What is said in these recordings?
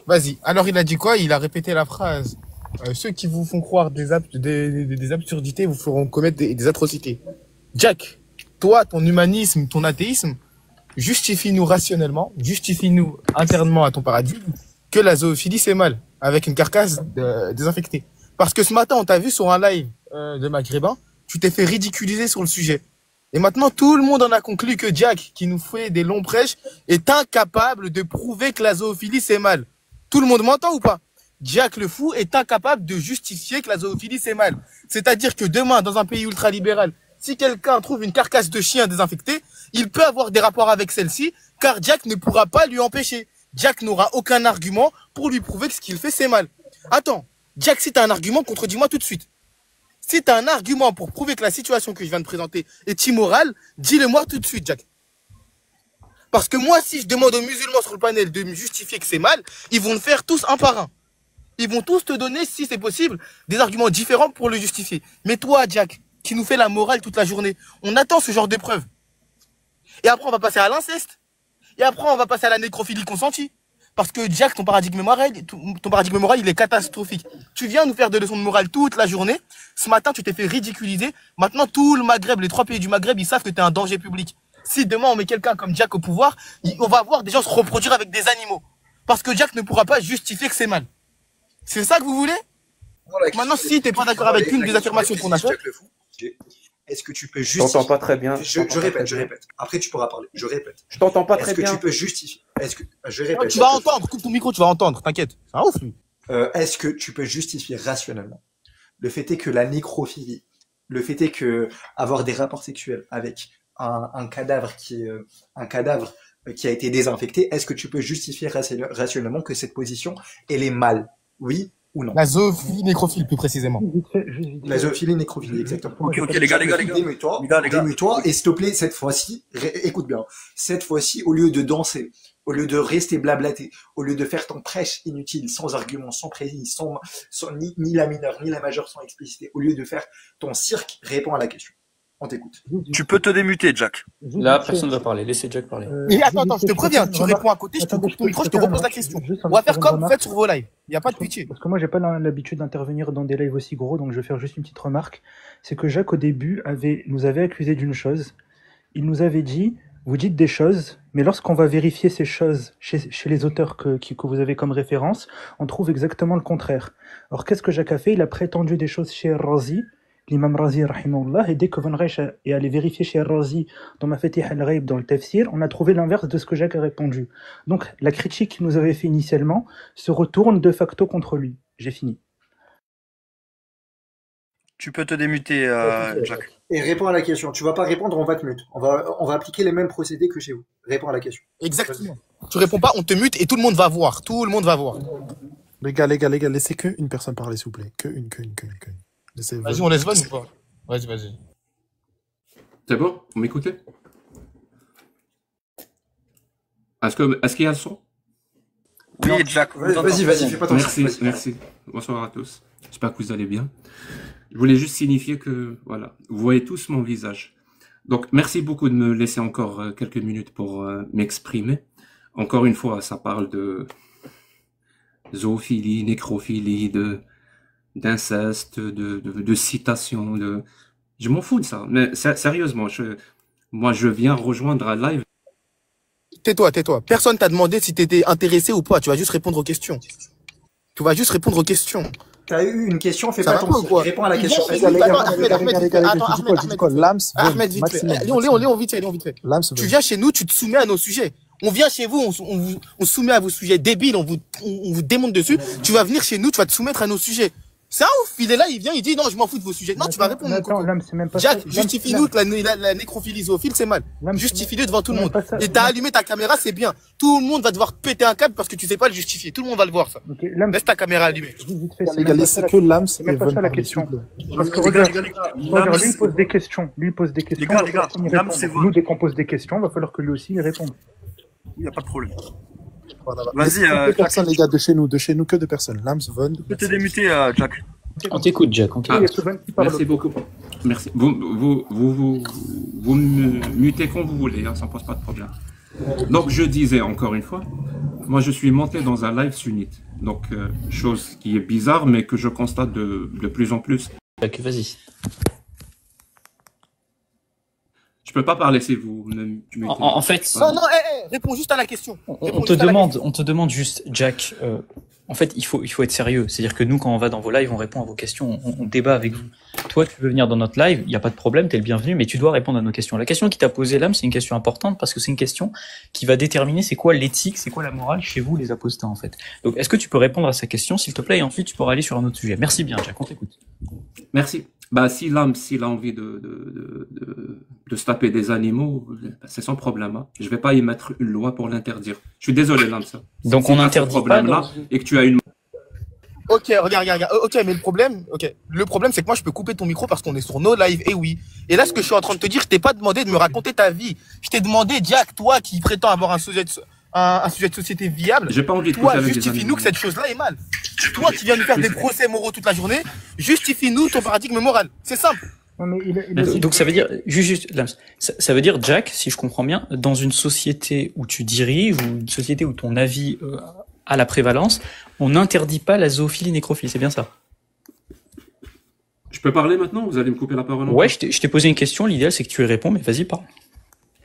Vas-y. Alors, il a dit quoi? Il a répété la phrase. Ceux qui vous font croire des absurdités vous feront commettre des atrocités. Jack, toi, ton humanisme, ton athéisme, justifie-nous rationnellement, justifie-nous internement à ton paradigme que la zoophilie c'est mal, avec une carcasse désinfectée. Parce que ce matin, on t'a vu sur un live de Maghrébin, tu t'es fait ridiculiser sur le sujet. Et maintenant, tout le monde en a conclu que Jack, qui nous fait des longs prêches, est incapable de prouver que la zoophilie c'est mal. Tout le monde m'entend ou pas? Jack le fou est incapable de justifier que la zoophilie c'est mal. C'est-à-dire que demain, dans un pays ultralibéral, si quelqu'un trouve une carcasse de chien désinfectée, il peut avoir des rapports avec celle-ci, car Jack ne pourra pas lui empêcher. Jack n'aura aucun argument pour lui prouver que ce qu'il fait c'est mal. Attends, Jack, si t'as un argument, contredis-moi tout de suite. Si t'as un argument pour prouver que la situation que je viens de présenter est immorale, dis-le-moi tout de suite, Jack. Parce que moi, si je demande aux musulmans sur le panel de me justifier que c'est mal, ils vont le faire tous un par un. Ils vont tous te donner, si c'est possible, des arguments différents pour le justifier. Mais toi, Jack, qui nous fait la morale toute la journée, on attend ce genre de preuves. Et après, on va passer à l'inceste. Et après, on va passer à la nécrophilie consentie. Parce que Jack, ton paradigme moral, il est catastrophique. Tu viens nous faire des leçons de morale toute la journée. Ce matin, tu t'es fait ridiculiser. Maintenant, tout le Maghreb, les 3 pays du Maghreb, ils savent que tu es un danger public. Si demain, on met quelqu'un comme Jack au pouvoir, on va voir des gens se reproduire avec des animaux. Parce que Jack ne pourra pas justifier que c'est mal. C'est ça que vous voulez? Maintenant, si t'es pas d'accord avec une des affirmations qu'on a faites... Est-ce que tu peux justifier... Je t'entends pas très bien. Je répète. Après, tu pourras parler. Je répète. Je t'entends pas très bien. Est-ce que tu peux justifier... Je répète. Tu vas entendre. Coupe ton micro, tu vas entendre. T'inquiète. C'est un ouf, lui. Est-ce que tu peux justifier rationnellement le fait est que la nécrophilie, le fait est que avoir des rapports sexuels avec un cadavre qui a été désinfecté, est-ce que tu peux justifier rationnellement que cette position, elle est mal? Oui ou non? La zoophilie nécrophile, plus précisément. La zoophilie nécrophilie, exactement. Ok, les gars. Démue-toi, et s'il te plaît, cette fois-ci, écoute bien, cette fois-ci, au lieu de danser, au lieu de rester blablater, au lieu de faire ton prêche inutile, sans argument, sans précis, ni la mineure, ni la majeure, sans explicité, au lieu de faire ton cirque, réponds à la question. On t'écoute. Tu peux te démuter, Jack. Là, personne ne va parler. Laissez Jack parler. Mais attends, je te préviens. Tu réponds à côté, je te coupe ton micro, je te repose la question. On va faire comme vous faites sur vos lives. Il n'y a pas de pitié. Parce que moi, j'ai pas l'habitude d'intervenir dans des lives aussi gros, donc je vais faire juste une petite remarque. C'est que Jacques, au début, nous avait accusé d'une chose. Il nous avait dit, vous dites des choses, mais lorsqu'on va vérifier ces choses chez les auteurs que vous avez comme référence, on trouve exactement le contraire. Alors, qu'est-ce que Jacques a fait? Il a prétendu des choses chez Razi, l'imam Razi, rahimahullah, et dès que Van Reich est allé vérifier chez Razi, dans Mafatih al-Ghaib, dans le Tafsir, on a trouvé l'inverse de ce que Jacques a répondu. Donc, la critique qu'il nous avait fait initialement se retourne de facto contre lui. J'ai fini. Tu peux te démuter, Jack. Et réponds à la question. Tu vas pas répondre, on va te mute. On va appliquer les mêmes procédés que chez vous. Réponds à la question. Exactement. Tu réponds pas, on te mute et tout le monde va voir. Tout le monde va voir. Les gars, laissez qu'une personne parler, s'il vous plaît. Qu'une. Vas-y, on laisse Van ou pas? Vas-y. C'est bon? Vous m'écoutez? Est-ce qu'il y a le son? Oui, Jack. Vas-y, fais pas ton Merci. Bonsoir à tous. J'espère que vous allez bien. Je voulais juste signifier que, voilà, vous voyez tous mon visage. Donc, merci beaucoup de me laisser encore quelques minutes pour m'exprimer. Encore une fois, ça parle de zoophilie, nécrophilie, d'inceste, de citation, je m'en fous de ça. Mais sérieusement, moi, je viens rejoindre un live. Tais-toi. Personne t'a demandé si t'étais intéressé ou pas. Tu vas juste répondre aux questions. T'as eu une question, fais pas ton cirque. Réponds à la question. Ahmed, vite fait. Léon, vite fait. Tu viens chez nous, tu te soumets à nos sujets. On vient chez vous, on soumet à vos sujets débiles, on vous démonte dessus. Tu vas venir chez nous, tu vas te soumettre à nos sujets. C'est un ouf, il est là, il vient, il dit non, je m'en fous de vos sujets. Non, tu vas répondre. Jack, justifie-nous que la nécrophilie zoophile, c'est mal. Justifie-le devant tout le monde. Et t'as allumé ta caméra, c'est bien. Tout le monde va devoir péter un câble parce que tu sais pas le justifier. Tout le monde va le voir, ça. Laisse ta caméra allumée. Les gars, laissez que Lams et Von parler, question. Parce que regarde, lui il pose des questions. Les gars, nous, dès qu'on pose des questions, il va falloir que lui aussi il réponde. Il n'y a pas de problème. Voilà. Vas-y, deux personnes, les gars, de chez nous, que deux personnes. Lams, Von. Tu peux te démuter, Jack. On t'écoute, Jack. Merci beaucoup. Merci. Vous me mutez quand vous voulez, hein, ça ne pose pas de problème. Donc, je disais encore une fois, moi je suis monté dans un live sunnite. Donc, chose qui est bizarre, mais que je constate de plus en plus. Jack, vas-y. Je peux pas parler si vous tu me En fait, Non, non, réponds juste à la question. on te demande juste, Jack, en fait, il faut être sérieux. C'est-à-dire que nous, quand on va dans vos lives, on répond à vos questions, on débat avec vous. Toi, tu veux venir dans notre live, il n'y a pas de problème, tu es le bienvenu, mais tu dois répondre à nos questions. La question qui t'a posée, Lame, c'est une question importante parce que c'est une question qui va déterminer c'est quoi l'éthique, c'est quoi la morale chez vous, les apostats, en fait. Donc, est-ce que tu peux répondre à sa question, s'il te plaît, et ensuite tu pourras aller sur un autre sujet. Merci bien, Jack, on t'écoute. Merci. Bah, si l'âme, s'il a envie de se taper des animaux, c'est son problème. Hein. Je vais pas y mettre une loi pour l'interdire. Je suis désolé, l'âme, ça. Donc, on n'interdit pas là et que tu as une. Ok, regarde. Ok, mais le problème, c'est que moi, je peux couper ton micro parce qu'on est sur nos lives, et oui. Et là, ce que je suis en train de te dire, je t'ai pas demandé de me raconter ta vie. Je t'ai demandé, Jack, toi qui prétends avoir un sujet de société viable. J'ai pas envie de toi, justifie-nous que cette chose-là est mal. Toi qui viens nous faire des procès moraux toute la journée, justifie-nous ton paradigme moral. C'est simple. Non, mais donc ça veut dire, ça veut dire, Jack, si je comprends bien, dans une société où tu diriges, ou une société où ton avis a la prévalence, on n'interdit pas la zoophilie nécrophilie, c'est bien ça? Je peux parler maintenant? Vous allez me couper la parole? Ouais, je t'ai posé une question, l'idéal c'est que tu y réponds, mais vas-y, parle.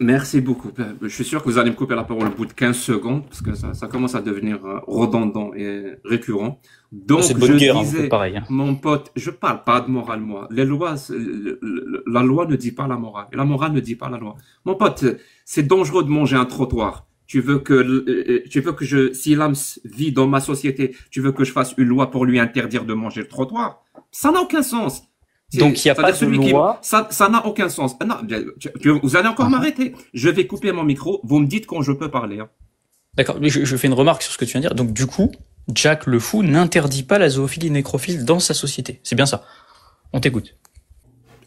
Merci beaucoup. Je suis sûr que vous allez me couper la parole au bout de 15 secondes, parce que ça commence à devenir redondant et récurrent. Donc, c'est bonne guerre, disais, pareil, hein. Mon pote, je parle pas de morale, moi. Les lois, la loi ne dit pas la morale. Et la morale ne dit pas la loi. Mon pote, c'est dangereux de manger un trottoir. Tu veux que si l'âme vit dans ma société, tu veux que je fasse une loi pour lui interdire de manger le trottoir? Ça n'a aucun sens. Donc, il n'y a pas de loi. Ça n'a aucun sens. Non, vous allez encore m'arrêter. Je vais couper mon micro. Vous me dites quand je peux parler. Hein. D'accord. Mais je fais une remarque sur ce que tu viens de dire. Donc, du coup, Jack le fou n'interdit pas la zoophilie nécrophile dans sa société. C'est bien ça. On t'écoute.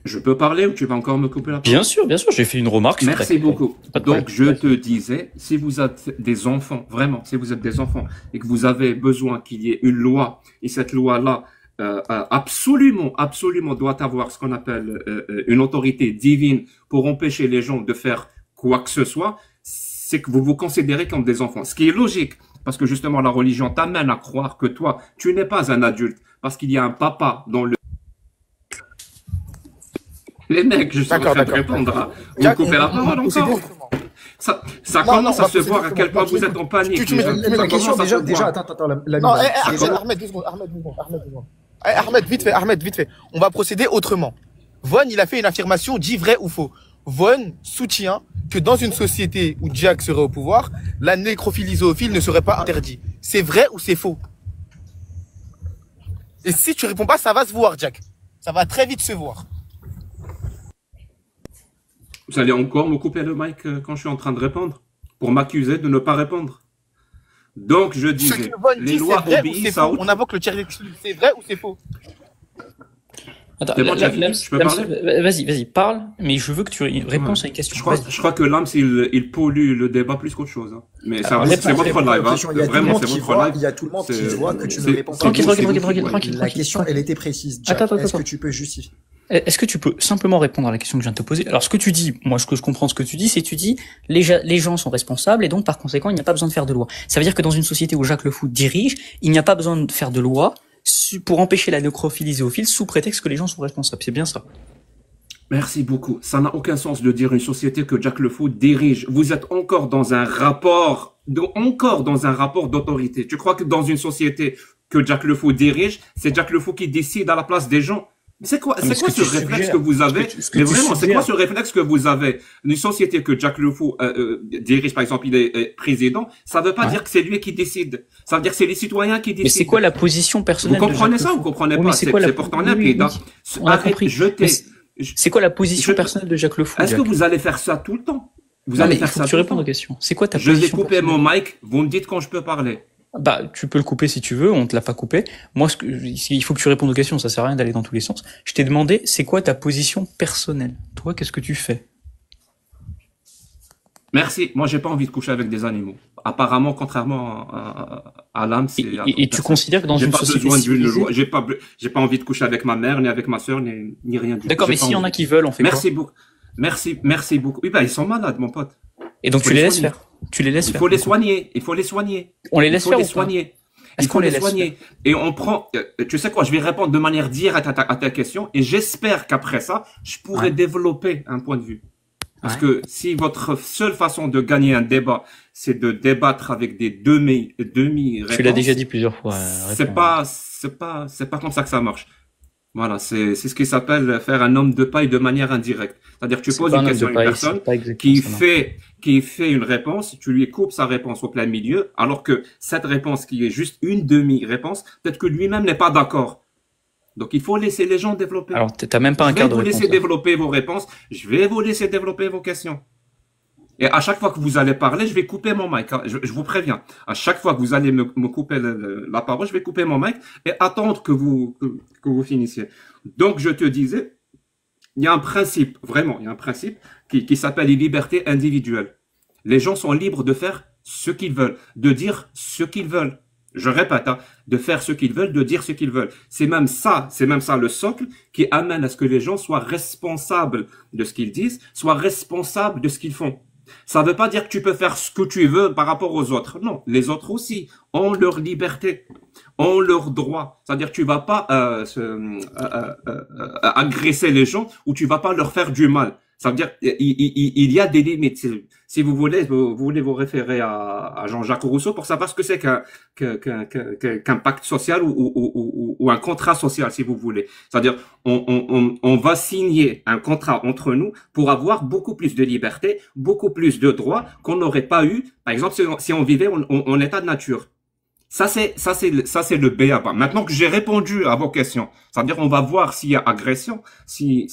Je peux parler ou tu vas encore me couper la parole? Bien sûr, j'ai fait une remarque. Merci beaucoup. Donc, je te disais, si vous êtes des enfants, vraiment, si vous êtes des enfants et que vous avez besoin qu'il y ait une loi, et cette loi-là, absolument doit avoir ce qu'on appelle une autorité divine pour empêcher les gens de faire quoi que ce soit, c'est que vous vous considérez comme des enfants. Ce qui est logique, parce que justement, la religion t'amène à croire que toi, tu n'es pas un adulte, parce qu'il y a un papa dans le... Les mecs, je suis en train de répondre. Vous me coupez la parole encore. Ça commence à se voir à quel point vous êtes en panique. La question, déjà, attends, non, Ahmed, 2 secondes. Ahmed, vite fait. On va procéder autrement. Von, il a fait une affirmation, dit vrai ou faux. Von soutient que dans une société où Jack serait au pouvoir, la nécrophilie zoophile ne serait pas interdite. C'est vrai ou c'est faux? Et si tu réponds pas, ça va se voir, Jack. Ça va très vite se voir. Vous allez encore me couper le mic quand je suis en train de répondre pour m'accuser de ne pas répondre. Donc, je disais, les lois obéissent à... On invoque le tiers exclu. C'est vrai ou c'est faux? Attends, bon, je peux parler? Vas-y, parle, mais je veux que tu répondes à une question. Je crois que l'âme, il pollue le débat plus qu'autre chose. Hein. Mais c'est votre live. Hein. Vraiment, c'est votre live. Il y a tout le monde qui voit que tu ne réponds pas. Tranquille. La question, elle était précise. Attends. Est-ce que tu peux justifier? Est-ce que tu peux simplement répondre à la question que je viens de te poser? Alors, ce que tu dis, moi, ce que je comprends ce que tu dis, c'est tu dis, les gens sont responsables et donc, par conséquent, il n'y a pas besoin de faire de loi. Ça veut dire que dans une société où Jacques Le Fou dirige, il n'y a pas besoin de faire de loi pour empêcher la nécrophilie zoophile sous prétexte que les gens sont responsables. C'est bien ça. Merci beaucoup. Ça n'a aucun sens de dire une société que Jack Le Fou dirige. Vous êtes encore dans un rapport d'autorité. Tu crois que dans une société que Jack Le Fou dirige, c'est Jack Le Fou qui décide à la place des gens? C'est quoi ce réflexe que vous avez? Mais vraiment, c'est quoi ce réflexe que vous avez? Une société que Jack Le Fou dirige, par exemple, il est président, ça veut pas dire que c'est lui qui décide. Ça veut dire que c'est les citoyens qui décident. Mais c'est quoi la position personnelle? Vous comprenez ça ou vous comprenez pas? C'est pourtant limpide. C'est quoi la position personnelle de Jacques Le Fou? Est-ce que vous allez faire ça tout le temps? Vous allez faire ça? Tu réponds aux questions. C'est quoi ta position? Je vais couper mon mic. Vous me dites quand je peux parler. Bah, tu peux le couper si tu veux, on te l'a pas coupé. Moi, il faut que tu répondes aux questions, ça sert à rien d'aller dans tous les sens. Je t'ai demandé, c'est quoi ta position personnelle? Toi, qu'est-ce que tu fais? Merci. Moi, j'ai pas envie de coucher avec des animaux. Apparemment, contrairement à l'âme, c'est... Et tu considères que dans une société civilisée... J'ai pas envie de coucher avec ma mère, ni avec ma sœur, ni rien du tout. D'accord, mais s'il y en a qui veulent, on fait quoi? Merci beaucoup. Merci beaucoup. Oui, bah, ils sont malades, mon pote. Et donc Il faut tu les laisses soigner. faire. Tu les laisses Il faire. faut les soigner. Il faut les soigner. On les Il laisse faut faire les ou pas? soigner. Est-ce Il qu'on faut les les laisse soigner. Et on prend, tu sais quoi, je vais répondre de manière directe à ta question et j'espère qu'après ça, je pourrai Ouais. développer un point de vue. Parce Ouais. que si votre seule façon de gagner un débat, c'est de débattre avec des demi-réponses. Tu l'as déjà dit plusieurs fois. C'est réponds. pas comme ça que ça marche. Voilà, c'est ce qui s'appelle faire un homme de paille de manière indirecte. C'est-à-dire que tu C'est poses pas une un homme question de à une paille, personne c'est pas exactement ça, non. qui fait une réponse, tu lui coupes sa réponse au plein milieu, alors que cette réponse qui est juste une demi-réponse, peut-être que lui-même n'est pas d'accord. Donc il faut laisser les gens développer. Alors t'as même pas un Je vais quart de vous réponse. laisser là. développer vos réponses, je vais vous laisser développer vos questions. Et à chaque fois que vous allez parler, je vais couper mon mic. Hein. Je vous préviens. À chaque fois que vous allez me couper la parole, je vais couper mon mic et attendre que vous finissiez. Donc, je te disais, il y a un principe, vraiment, il y a un principe qui s'appelle les libertés individuelles. Les gens sont libres de faire ce qu'ils veulent, de dire ce qu'ils veulent. Je répète, hein, de faire ce qu'ils veulent, de dire ce qu'ils veulent. C'est même ça le socle qui amène à ce que les gens soient responsables de ce qu'ils disent, soient responsables de ce qu'ils font. Ça ne veut pas dire que tu peux faire ce que tu veux par rapport aux autres. Non, les autres aussi ont leur liberté, ont leurs droits. C'est-à-dire que tu vas pas agresser les gens ou tu vas pas leur faire du mal. Ça veut dire il y a des limites. Si vous voulez vous référer à Jean-Jacques Rousseau pour savoir ce que c'est qu'un pacte social ou un contrat social, si vous voulez. C'est-à-dire on va signer un contrat entre nous pour avoir beaucoup plus de liberté, beaucoup plus de droits qu'on n'aurait pas eu, par exemple, si on vivait en état de nature. Ça c'est le B.A.-ba. Maintenant que j'ai répondu à vos questions, c'est-à-dire on va voir s'il y a agression, c'est-à-dire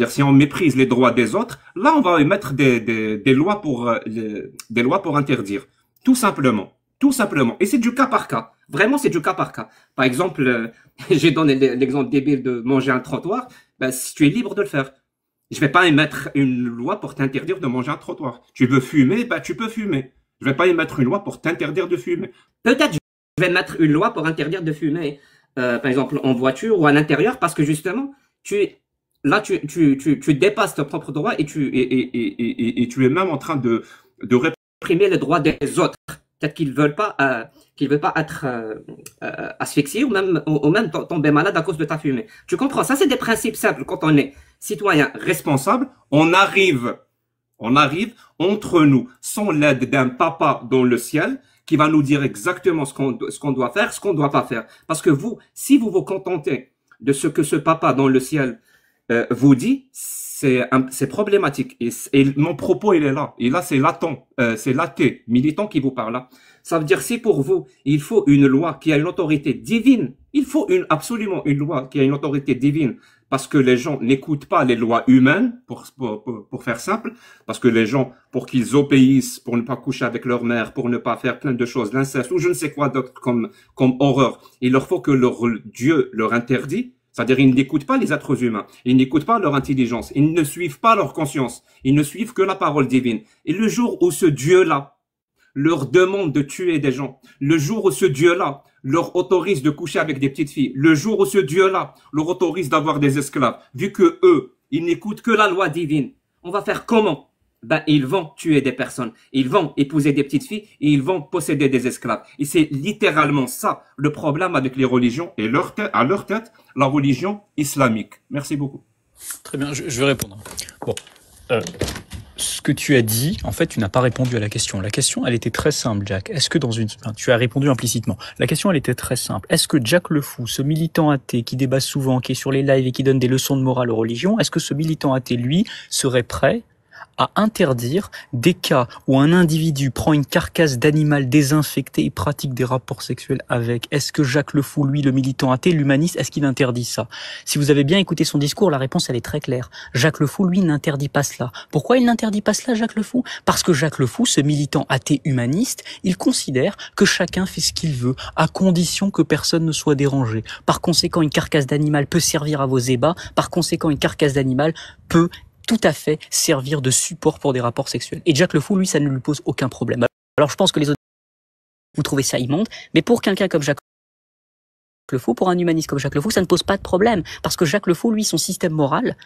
si on méprise les droits des autres, là on va émettre des lois pour interdire. Tout simplement. Et c'est du cas par cas. Vraiment, c'est du cas par cas. Par exemple, j'ai donné l'exemple débile de manger un trottoir. Ben, si tu es libre de le faire. Je vais pas émettre une loi pour t'interdire de manger un trottoir. Tu veux fumer, ben tu peux fumer. Je vais pas émettre une loi pour t'interdire de fumer. Peut-être je vais mettre une loi pour interdire de fumer, par exemple en voiture ou à l'intérieur, parce que justement, tu dépasses tes propres droits et tu es même en train de réprimer les droits des autres. Peut-être qu'ils veulent pas être asphyxiés ou même tomber malade à cause de ta fumée. Tu comprends? Ça, c'est des principes simples. Quand on est citoyen responsable, on arrive entre nous, sans l'aide d'un papa dans le ciel, qui va nous dire exactement ce qu'on doit faire, ce qu'on doit pas faire. Parce que si vous vous contentez de ce que ce papa dans le ciel vous dit, c'est problématique. Et mon propos, il est là. Et là, c'est l'athée militant qui vous parle là. Ça veut dire, si pour vous, il faut une loi qui a une autorité divine, il faut absolument une loi qui a une autorité divine, parce que les gens n'écoutent pas les lois humaines, pour faire simple, parce que les gens, pour qu'ils obéissent, pour ne pas coucher avec leur mère, pour ne pas faire plein de choses, l'inceste, ou je ne sais quoi d'autre comme horreur, il leur faut que leur Dieu leur interdit. C'est-à-dire, ils n'écoutent pas les êtres humains, ils n'écoutent pas leur intelligence, ils ne suivent pas leur conscience, ils ne suivent que la parole divine. Et le jour où ce Dieu-là leur demande de tuer des gens, le jour où ce Dieu-là leur autorise de coucher avec des petites filles, le jour où ce Dieu-là leur autorise d'avoir des esclaves, vu que eux, ils n'écoutent que la loi divine, on va faire comment? Ben, ils vont tuer des personnes, ils vont épouser des petites filles et ils vont posséder des esclaves. Et c'est littéralement ça le problème avec les religions et à leur tête, la religion islamique. Merci beaucoup. Très bien, je vais répondre. Bon, ce que tu as dit, en fait, tu n'as pas répondu à la question. La question, elle était très simple, Jack. Est-ce que tu as répondu implicitement. La question, elle était très simple. Est-ce que Jack le Fou, ce militant athée qui débat souvent, qui est sur les lives et qui donne des leçons de morale aux religions, est-ce que ce militant athée, lui, serait prêt à interdire des cas où un individu prend une carcasse d'animal désinfecté et pratique des rapports sexuels avec? Est-ce que Jacques le Fou, lui, le militant athée, l'humaniste, est-ce qu'il interdit ça? Si vous avez bien écouté son discours, la réponse, elle est très claire. Jacques le Fou, lui, n'interdit pas cela. Pourquoi il n'interdit pas cela, Jacques le Fou? Parce que Jacques le Fou, ce militant athée humaniste, il considère que chacun fait ce qu'il veut, à condition que personne ne soit dérangé. Par conséquent, une carcasse d'animal peut servir à vos ébats. Par conséquent, une carcasse d'animal peut tout à fait servir de support pour des rapports sexuels. Et Jack le Fou, lui, ça ne lui pose aucun problème. Alors je pense que les autres, vous trouvez ça immonde, mais pour quelqu'un comme Jack le Fou, pour un humaniste comme Jack le Fou, ça ne pose pas de problème. Parce que Jack le Fou, lui, son système moral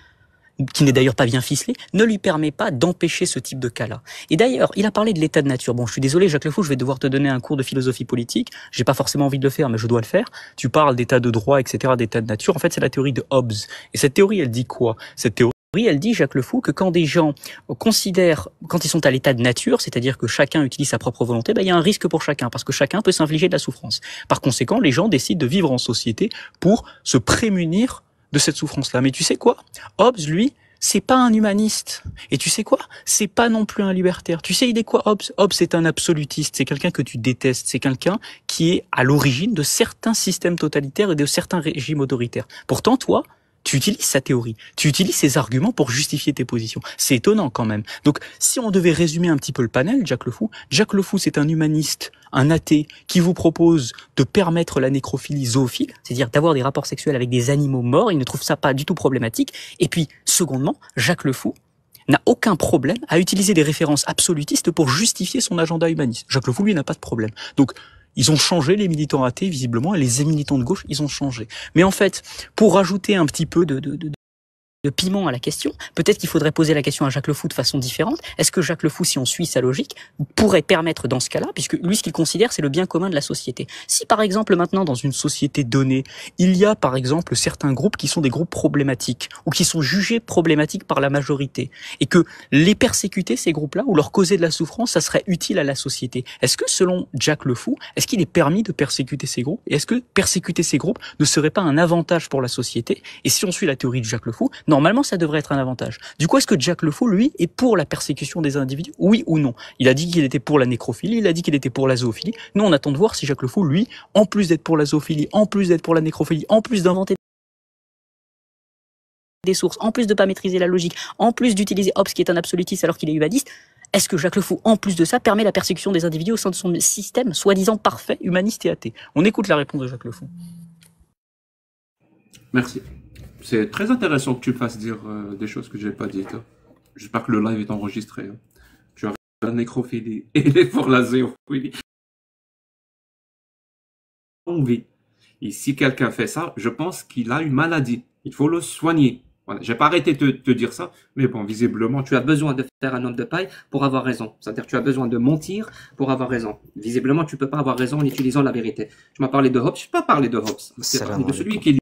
qui n'est d'ailleurs pas bien ficelé, ne lui permet pas d'empêcher ce type de cas-là. Et d'ailleurs, il a parlé de l'état de nature. Bon, je suis désolé, Jacques Le Fou, je vais devoir te donner un cours de philosophie politique. J'ai pas forcément envie de le faire, mais je dois le faire. Tu parles d'état de droit, etc., d'état de nature. En fait, c'est la théorie de Hobbes. Et cette théorie, elle dit quoi? Cette théorie, elle dit, Jacques Le Fou, que quand des gens considèrent, quand ils sont à l'état de nature, c'est-à-dire que chacun utilise sa propre volonté, ben, il y a un risque pour chacun, parce que chacun peut s'infliger de la souffrance. Par conséquent, les gens décident de vivre en société pour se prémunir de cette souffrance-là. Mais tu sais quoi? Hobbes, lui, c'est pas un humaniste. Et tu sais quoi? C'est pas non plus un libertaire. Tu sais, il est quoi, Hobbes? Hobbes, c'est un absolutiste. C'est quelqu'un que tu détestes. C'est quelqu'un qui est à l'origine de certains systèmes totalitaires et de certains régimes autoritaires. Pourtant, toi, tu utilises sa théorie, tu utilises ses arguments pour justifier tes positions. C'est étonnant quand même. Donc, si on devait résumer un petit peu le panel, Jacques Le Fou, c'est un humaniste, un athée, qui vous propose de permettre la nécrophilie zoophile, c'est-à-dire d'avoir des rapports sexuels avec des animaux morts. Il ne trouve ça pas du tout problématique. Et puis, secondement, Jacques Le Fou n'a aucun problème à utiliser des références absolutistes pour justifier son agenda humaniste. Jacques Le Fou, lui, n'a pas de problème. Donc, ils ont changé, les militants athées, visiblement, et les militants de gauche, ils ont changé. Mais en fait, pour rajouter un petit peu de piment à la question, peut-être qu'il faudrait poser la question à Jacques Le Fou de façon différente. Est-ce que Jacques Le Fou, si on suit sa logique, pourrait permettre dans ce cas-là, puisque lui, ce qu'il considère, c'est le bien commun de la société. Si, par exemple, maintenant, dans une société donnée, il y a, par exemple, certains groupes qui sont des groupes problématiques, ou qui sont jugés problématiques par la majorité, et que les persécuter, ces groupes-là, ou leur causer de la souffrance, ça serait utile à la société. Est-ce que, selon Jacques Le Fou, est-ce qu'il est permis de persécuter ces groupes? Et est-ce que persécuter ces groupes ne serait pas un avantage pour la société? Et si on suit la théorie de Jacques Le Fou, normalement, ça devrait être un avantage. Du coup, est-ce que Jacques Le Fou, lui, est pour la persécution des individus? Oui ou non? Il a dit qu'il était pour la nécrophilie, il a dit qu'il était pour la zoophilie. Nous, on attend de voir si Jacques Le Fou, lui, en plus d'être pour la zoophilie, en plus d'être pour la nécrophilie, en plus d'inventer des sources, en plus de pas maîtriser la logique, en plus d'utiliser Hobbes qui est un absolutiste alors qu'il est humaniste, est-ce que Jacques Le Fou, en plus de ça, permet la persécution des individus au sein de son système soi-disant parfait, humaniste et athée? On écoute la réponse de Jacques Le Fou. Merci. C'est très intéressant que tu me fasses dire des choses que je n'ai pas dites. Hein. J'espère que le live est enregistré. Hein. Tu as la nécrophilie et les pour la zéophilie. Et si quelqu'un fait ça, je pense qu'il a une maladie. Il faut le soigner. Voilà. J'ai pas arrêté de te dire ça, mais bon, visiblement, tu as besoin de faire un homme de paille pour avoir raison. C'est-à-dire que tu as besoin de mentir pour avoir raison. Visiblement, tu peux pas avoir raison en utilisant la vérité. Tu m'as parlé de Hobbes, je n'ai pas parlé de Hobbes. C'est parlé de celui qui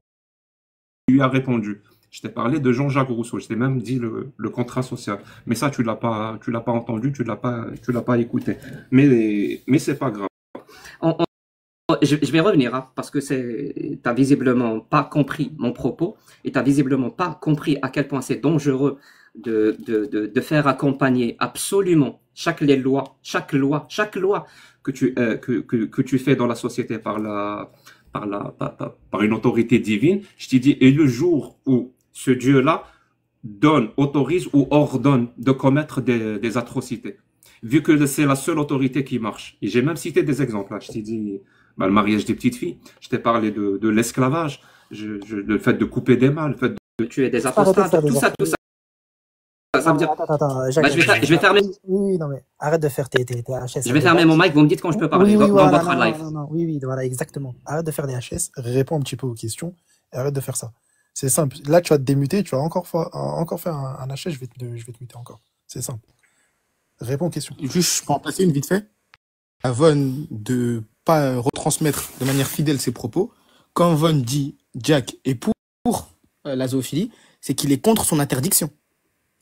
lui a répondu. Je t'ai parlé de Jean-Jacques Rousseau. Je t'ai même dit le contrat social. Mais ça, tu l'as pas entendu, tu l'as pas écouté. Mais c'est pas grave. Je vais revenir, hein, parce que t'as visiblement pas compris mon propos et t'as visiblement pas compris à quel point c'est dangereux de faire accompagner absolument chaque loi que tu fais dans la société par une autorité divine. Je t'ai dit, et le jour où ce Dieu-là autorise ou ordonne de commettre des atrocités, vu que c'est la seule autorité qui marche. Et j'ai même cité des exemples. Là. Je t'ai dit le mariage des petites filles, je t'ai parlé de l'esclavage, le fait de couper des mains, le fait de tuer des apostats, tout ça. Ça veut dire... Attends, Jacques, je vais fermer. Oui, non, mais arrête de faire tes HS. Je vais fermer mon mic, vous me dites quand je peux parler dans votre live. Oui, voilà, exactement. Arrête de faire des HS, réponds un petit peu aux questions, et arrête de faire ça. C'est simple. Là, tu vas te démuter, tu vas encore faire un HS, je vais te muter encore. C'est simple. Réponds aux questions. Juste, je peux en passer une vite fait. À Von de pas retransmettre de manière fidèle ses propos. Quand Von dit Jack est pour la zoophilie, c'est qu'il est contre son interdiction.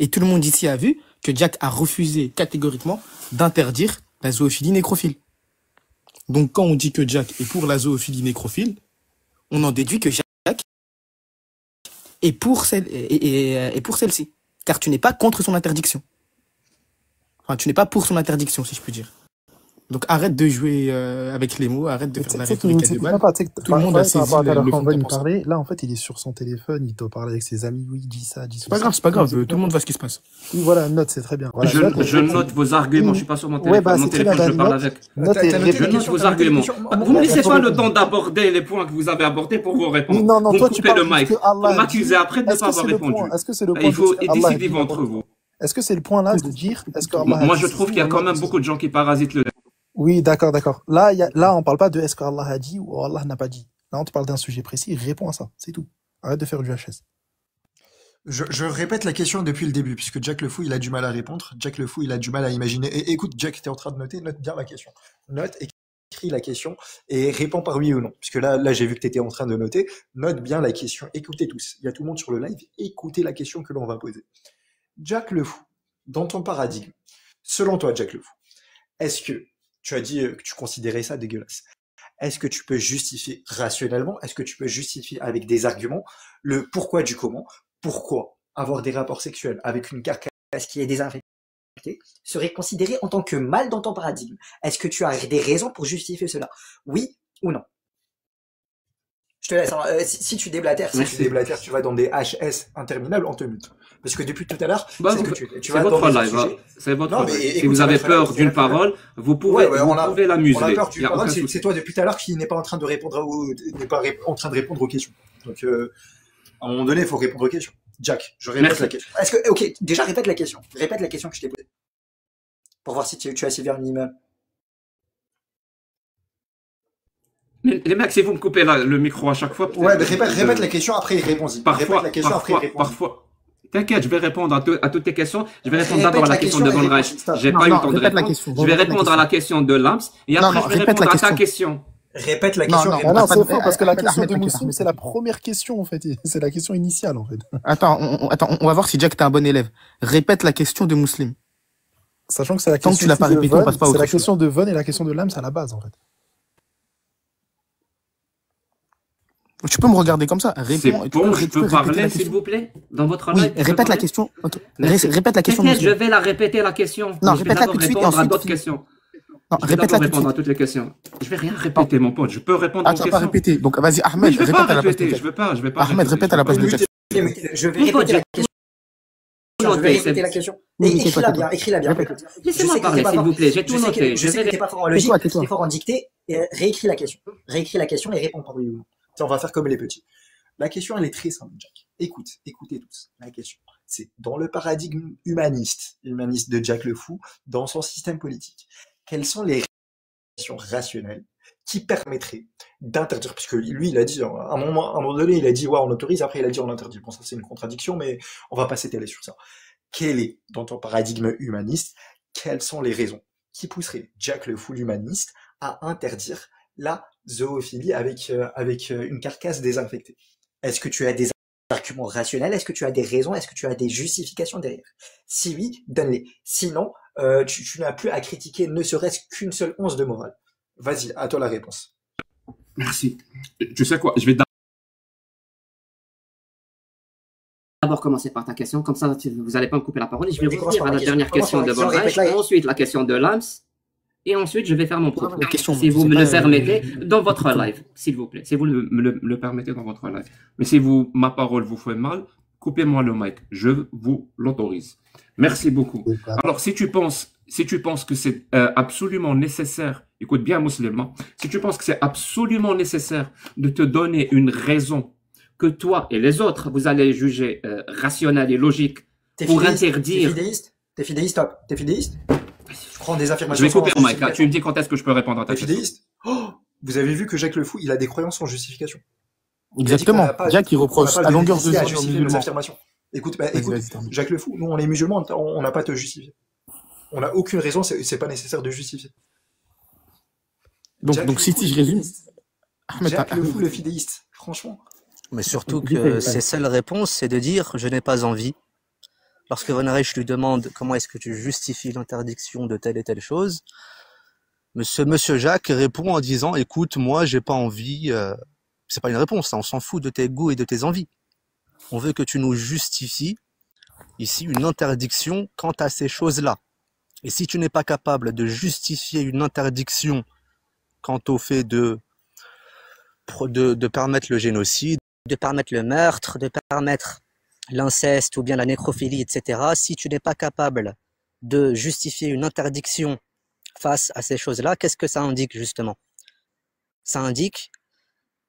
Et tout le monde ici a vu que Jack a refusé catégoriquement d'interdire la zoophilie nécrophile. Donc quand on dit que Jack est pour la zoophilie nécrophile, on en déduit que Jack est pour celle-ci. Car tu n'es pas contre son interdiction. Enfin, tu n'es pas pour son interdiction, si je puis dire. Donc arrête de jouer avec les mots, arrête de faire la rhétorique à deux balles. Tout le monde a saisi le fond de ta pensée. Là, en fait, il est sur son téléphone, il doit parler avec ses amis, oui, il dit ça, dit ça. C'est pas grave, tout le monde voit ce qui se passe. Oui, voilà, note, c'est très bien. Voilà, je note vos arguments, je suis pas sur mon téléphone, mon téléphone, je parle avec. Je note vos arguments. Vous ne laissez pas le temps d'aborder les points que vous avez abordés pour vous répondre. Non, vous toi, coupez le mic, vous m'accusez après de ne pas avoir répondu. Il faut décider entre vous. Est-ce que c'est le point là de dire, moi je trouve qu'il y a quand même beaucoup de gens qui parasitent le. Oui, d'accord. Là, on parle pas de est-ce qu'Allah a dit ou Allah n'a pas dit. Là, on te parle d'un sujet précis, réponds à ça, c'est tout. Arrête de faire du HS. Je répète la question depuis le début, puisque Jack le Fou, il a du mal à répondre. Jack le Fou, il a du mal à imaginer. Et écoute, Jack, t'es en train de noter, note bien la question. Note, écris la question et réponds par oui ou non. Puisque là j'ai vu que t'étais en train de noter. Note bien la question. Écoutez tous. Il y a tout le monde sur le live. Écoutez la question que l'on va poser. Jack le Fou, dans ton paradigme, selon toi, Jack le Fou, est-ce que tu as dit que tu considérais ça dégueulasse? Est-ce que tu peux justifier rationnellement? Est-ce que tu peux justifier avec des arguments le pourquoi du comment? Pourquoi avoir des rapports sexuels avec une carcasse qui est désinfectée serait considéré en tant que mal dans ton paradigme? Est-ce que tu as des raisons pour justifier cela? Oui ou non? Je te laisse. Si tu déblatères, tu vas dans des HS interminables, on te mute. Parce que depuis tout à l'heure, Bah, c'est ce que tu vas votre dans des live, sujets. c'est votre Non, mais live. Si écoute, vous ça va avez être peur live, d'une c'est la parole, vous pouvez, Ouais, vous pouvez la museler. on a peur Il d'une y a parole, aucun c'est souci. toi depuis tout à l'heure qui n'est pas en train de répondre n'est pas en train de répondre aux questions. Donc, à un moment donné, il faut répondre aux questions. Jack, je répète Merci. la question. Est-ce que, ok, déjà répète la question. Répète la question que je t'ai posée. Pour voir si tu as suivi un minimum. Mais les mecs, si vous me coupez le micro à chaque fois. Ouais, mais répète la question, après réponds-y. Parfois, Répète la question, après réponds-y. parfois. T'inquiète, je vais répondre à toutes tes questions. Je vais répondre Répète d'abord à la la question question de et Von Reich. réponds. Stop. J'ai Non, pas eu non, le temps de répète la répondre. question. Je vais Répète la répondre à la question de Lams et Non, après non, je vais répète répondre la à ta question. question. Répète la Non, question. non, réponds. Ah non, Ahmed, c'est faux, parce que la Ahmed, question Ahmed, de la Mouslim, question. c'est la première question, en fait. C'est la question initiale, en fait. Attends, on va voir si Jack t'es un bon élève. Répète la question de Muslim. Sachant que c'est la Tant que question tu l'as pas aussi de répété, on Von, passe pas à c'est autre la chose. question de Von et la question de Lams à la base, en fait. Tu peux me regarder comme ça. C'est Réponds. bon, je tu peux répéter la parler, s'il question. vous plaît, dans votre Oui, live. je peux répète la parler question. Ok. Merci. Répète la question de T'inquiète, je Muslim. vais la répéter la question. Non, Mais je vais répète-la d'abord tout de suite et répondre à ensuite. d'autres questions. Non, Je vais répète-la d'abord tout de répondre à suite. toutes les questions. Je vais rien répéter, mon pote. Je peux répondre Ah, aux tu vas pas questions. répéter. Donc, vas-y, Mais Ahmed, je vais répète pas à la place de répéter. Jack. Je vais pas Ahmed, répéter. répète à la place de Jack. Je vais Mon pote, répéter la question. Je vais noté, répéter la question. Oui, Et mais tais-toi, écris-la tais-toi. bien, écris-la bien. Répète. Écoute, je Laissez-moi sais que parler, t'es pas s'il fort. vous plaît. J'ai tout Je sais noté. que t'es pas fort en logique, Tais-toi, que t'es tais-toi. fort en dictée. Et réécris la question. Réécris la question et réponds par oui ou non. Tiens, on va faire comme les petits. La question, elle est très simple, Jack. Écoutez tous. La question, c'est dans le paradigme humaniste de Jack le Fou, dans son système politique, quelles sont les raisons rationnelles qui permettraient d'interdire, puisque lui, il a dit, à un moment donné, il a dit, ouais, on autorise, après, il a dit, on interdit. Bon, ça, c'est une contradiction, mais on va pas s'étaler sur ça. Quel est, dans ton paradigme humaniste, quelles sont les raisons qui pousseraient Jack le Fou l'humaniste à interdire la zoophilie avec une carcasse désinfectée? Est-ce que tu as des arguments rationnels? Est-ce que tu as des raisons? Est-ce que tu as des justifications derrière? Si oui, donne-les. Sinon, tu n'as plus à critiquer ne serait-ce qu'une seule once de morale. Vas-y, à toi la réponse. Merci. Tu sais quoi? Je vais d'abord commencer par ta question. Comme ça, vous n'allez pas me couper la parole. Et je vais revenir à la dernière question de Von Reich. Ensuite, la question de Lams. Et ensuite, je vais faire mon propos. Si vous me le permettez, dans votre live, s'il vous plaît. Si vous le permettez dans votre live. Mais si ma parole vous fait mal, coupez-moi le mic. Je vous l'autorise. Merci beaucoup. Alors, si tu penses que c'est absolument nécessaire, écoute bien, musulman, si tu penses que c'est absolument nécessaire de te donner une raison que toi et les autres, vous allez juger rationnelle et logique pour interdire... T'es fidéiste, stop. T'es fidéiste? Je prends des affirmations. Je vais couper le mic. Tu me dis quand est-ce que je peux répondre à ta question. T'es fidéiste? Oh, vous avez vu que Jacques le Fou, il a des croyances sans justification. Exactement. Jack, il reproche à longueur de journée aux musulmans. Écoute, Jacques le Fou, nous, on est musulmans, on n'a pas à te justifier. On n'a aucune raison, c'est pas nécessaire de justifier. Donc si je résume... Jacques le Fou, le fidéiste, franchement. Mais surtout que ses seules réponses, c'est de dire « je n'ai pas envie ». Lorsque Von Reich lui demande comment est-ce que tu justifies l'interdiction de telle et telle chose, Monsieur Jacques répond en disant « écoute, moi, j'ai pas envie ». C'est pas une réponse, on s'en fout de tes goûts et de tes envies. On veut que tu nous justifies ici une interdiction quant à ces choses-là. Et si tu n'es pas capable de justifier une interdiction quant au fait de permettre le génocide, de permettre le meurtre, de permettre l'inceste ou bien la nécrophilie, etc. Si tu n'es pas capable de justifier une interdiction face à ces choses-là, qu'est-ce que ça indique justement? Ça indique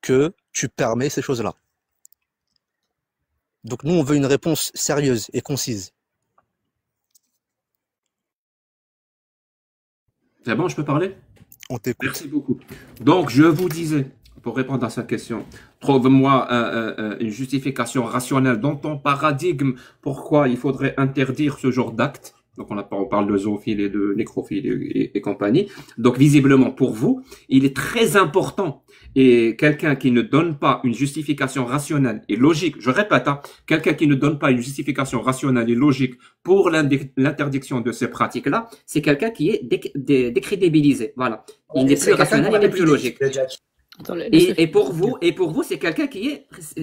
que tu permets ces choses-là. Donc nous, on veut une réponse sérieuse et concise. C'est bon, je peux parler? On t'écoute. Merci beaucoup. Donc, je vous disais, pour répondre à sa question, trouve-moi une justification rationnelle dans ton paradigme pourquoi il faudrait interdire ce genre d'acte. Donc on parle de zoophilie et de nécrophilie et compagnie. Donc visiblement pour vous, il est très important et quelqu'un qui ne donne pas une justification rationnelle et logique, je répète, hein, quelqu'un qui ne donne pas une justification rationnelle et logique pour l'interdiction de ces pratiques-là, c'est quelqu'un qui est décrédibilisé. Voilà. Il n'est plus rationnel, il n'est plus logique. Et pour vous, c'est quelqu'un qui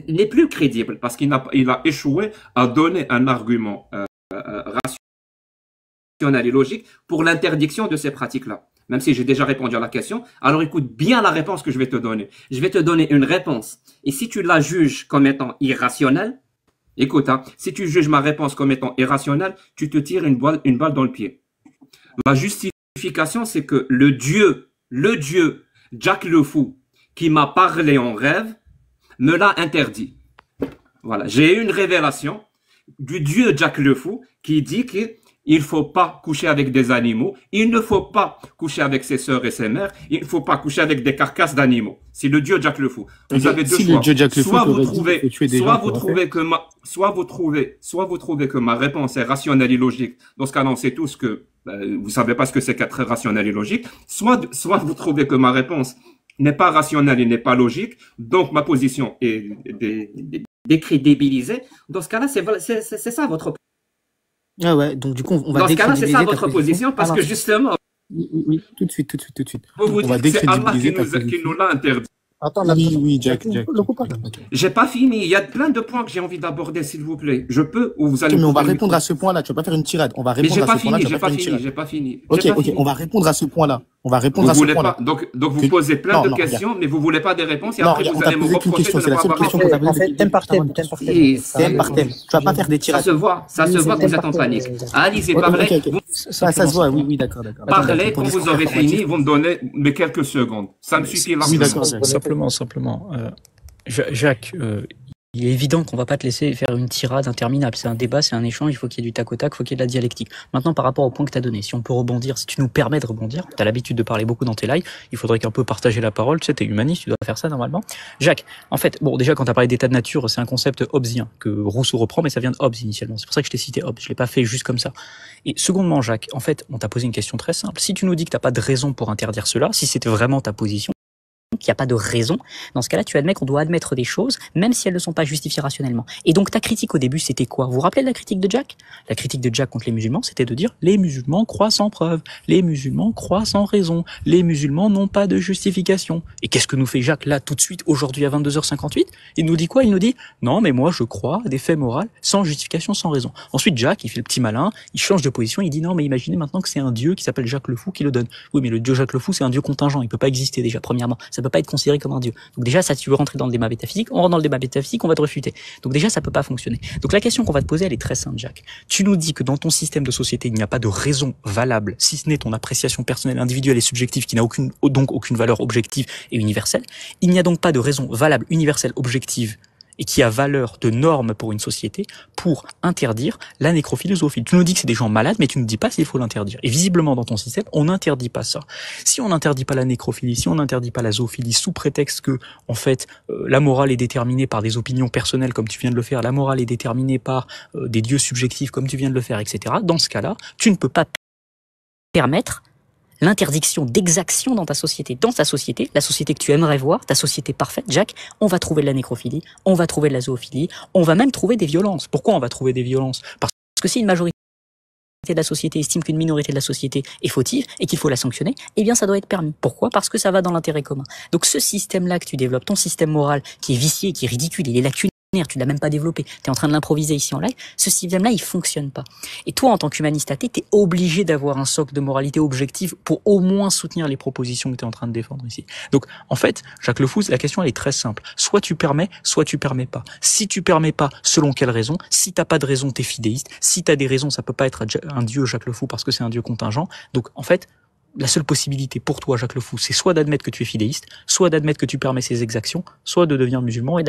n'est plus crédible parce qu'il a échoué à donner un argument rationnel et logique pour l'interdiction de ces pratiques-là. Même si j'ai déjà répondu à la question, alors écoute bien la réponse que je vais te donner. Je vais te donner une réponse. Et si tu la juges comme étant irrationnelle, écoute, hein, si tu juges ma réponse comme étant irrationnelle, tu te tires une balle dans le pied. La justification, c'est que le dieu Jack le Fou, qui m'a parlé en rêve, me l'a interdit. Voilà, j'ai eu une révélation du dieu Jack le Fou qui dit qu'il ne faut pas coucher avec des animaux, il ne faut pas coucher avec ses sœurs et ses mères, il ne faut pas coucher avec des carcasses d'animaux. C'est le dieu Jack le Fou. Vous avez deux choix. Soit vous trouvez que ma réponse est rationnelle et logique. Dans ce cas-là, on sait tous que vous savez pas ce que c'est qu'être rationnel et logique. Soit vous trouvez que ma réponse n'est pas rationnelle et n'est pas logique, donc ma position est décrédibilisée. Dans ce cas-là, c'est ça votre position. Ah ouais, donc du coup, on va dans ce cas-là, c'est ça votre position, parce que justement... Oui, tout de suite. Vous dites que c'est Allah qui nous l'a interdit. Attends, oui, Jack. J'ai pas fini. Il y a plein de points que j'ai envie d'aborder, s'il vous plaît. Je peux ou vous allez... Mais on va répondre à ce point-là. Tu vas pas faire une tirade. On va répondre à ce point-là. J'ai pas fini. Ok. On va répondre à ce point-là. Donc vous posez plein de questions, mais vous voulez pas des réponses et après vous allez me reprocher de c'est la seule question qu'on t'a posée. En fait, thème par thème. Thème par thème. Tu vas pas faire des tirades. Ça se voit que vous êtes en panique. Allez-y, parlez. Ça se voit, oui, d'accord. Parlez, quand vous aurez fini, vous me donnez mes quelques secondes. Ça me suffit largement. Oui, simplement. Jacques, il est évident qu'on va pas te laisser faire une tirade interminable. C'est un débat, c'est un échange, il faut qu'il y ait du tac au tac, il faut qu'il y ait de la dialectique. Maintenant, par rapport au point que tu as donné, si on peut rebondir, si tu nous permets de rebondir, tu as l'habitude de parler beaucoup dans tes lives, il faudrait qu'un peu partager la parole, tu sais, t'es humaniste, tu dois faire ça normalement. Jacques, en fait, bon, déjà quand tu as parlé d'état de nature, c'est un concept hobbesien que Rousseau reprend, mais ça vient de Hobbes initialement. C'est pour ça que je t'ai cité Hobbes, je l'ai pas fait juste comme ça. Et secondement, Jacques, en fait, on t'a posé une question très simple. Si tu nous dis que t'as pas de raison pour interdire cela, si c'était vraiment ta position, qu'il n'y a pas de raison, dans ce cas-là, tu admets qu'on doit admettre des choses, même si elles ne sont pas justifiées rationnellement. Et donc ta critique au début, c'était quoi? Vous vous rappelez de la critique de Jack? La critique de Jack contre les musulmans, c'était de dire les musulmans croient sans preuve, les musulmans croient sans raison, les musulmans n'ont pas de justification. Et qu'est-ce que nous fait Jack là, tout de suite, aujourd'hui à 22h58? Il nous dit quoi? Il nous dit non, mais moi je crois à des faits moraux sans justification, sans raison. Ensuite, Jack, il fait le petit malin, il change de position, il dit non, mais imaginez maintenant que c'est un dieu qui s'appelle Jacques le Fou qui le donne. Oui, mais le dieu Jacques le Fou, c'est un dieu contingent, il peut pas exister déjà, premièrement. Ça peut pas être considéré comme un dieu. Donc déjà, ça, tu veux rentrer dans le débat métaphysique, on rentre dans le débat métaphysique, on va te refuter. Donc déjà, ça peut pas fonctionner. Donc la question qu'on va te poser, elle est très simple, Jacques. Tu nous dis que dans ton système de société, il n'y a pas de raison valable, si ce n'est ton appréciation personnelle, individuelle et subjective, qui n'a donc aucune valeur objective et universelle. Il n'y a donc pas de raison valable, universelle, objective, et qui a valeur de norme pour une société, pour interdire la nécrophilie zoophile. Tu nous dis que c'est des gens malades, mais tu ne dis pas s'il faut l'interdire. Et visiblement, dans ton système, on n'interdit pas ça. Si on n'interdit pas la nécrophilie, si on n'interdit pas la zoophilie, sous prétexte que, en fait, la morale est déterminée par des opinions personnelles, comme tu viens de le faire, la morale est déterminée par des dieux subjectifs, comme tu viens de le faire, etc., dans ce cas-là, tu ne peux pas permettre l'interdiction d'exaction dans ta société. Dans ta société, la société que tu aimerais voir, ta société parfaite, Jacques, on va trouver de la nécrophilie, on va trouver de la zoophilie, on va même trouver des violences. Pourquoi on va trouver des violences? Parce que si une majorité de la société estime qu'une minorité de la société est fautive et qu'il faut la sanctionner, eh bien ça doit être permis. Pourquoi? Parce que ça va dans l'intérêt commun. Donc ce système-là que tu développes, ton système moral qui est vicié, qui est ridicule, il est lacunaire, tu l'as même pas développé, tu es en train de l'improviser ici en live, ce système-là, il fonctionne pas. Et toi, en tant qu'humaniste athée, tu es obligé d'avoir un socle de moralité objective pour au moins soutenir les propositions que tu es en train de défendre ici. Donc, en fait, Jacques Le Fou, la question, elle est très simple. Soit tu permets pas. Si tu permets pas, selon quelle raison? Si t'as pas de raison, t'es fidéiste. Si t'as des raisons, ça peut pas être un dieu, Jacques Le Fou, parce que c'est un dieu contingent. Donc, en fait, la seule possibilité pour toi, Jacques Le Fou, c'est soit d'admettre que tu es fidéiste, soit d'admettre que tu permets ces exactions, soit de devenir musulman et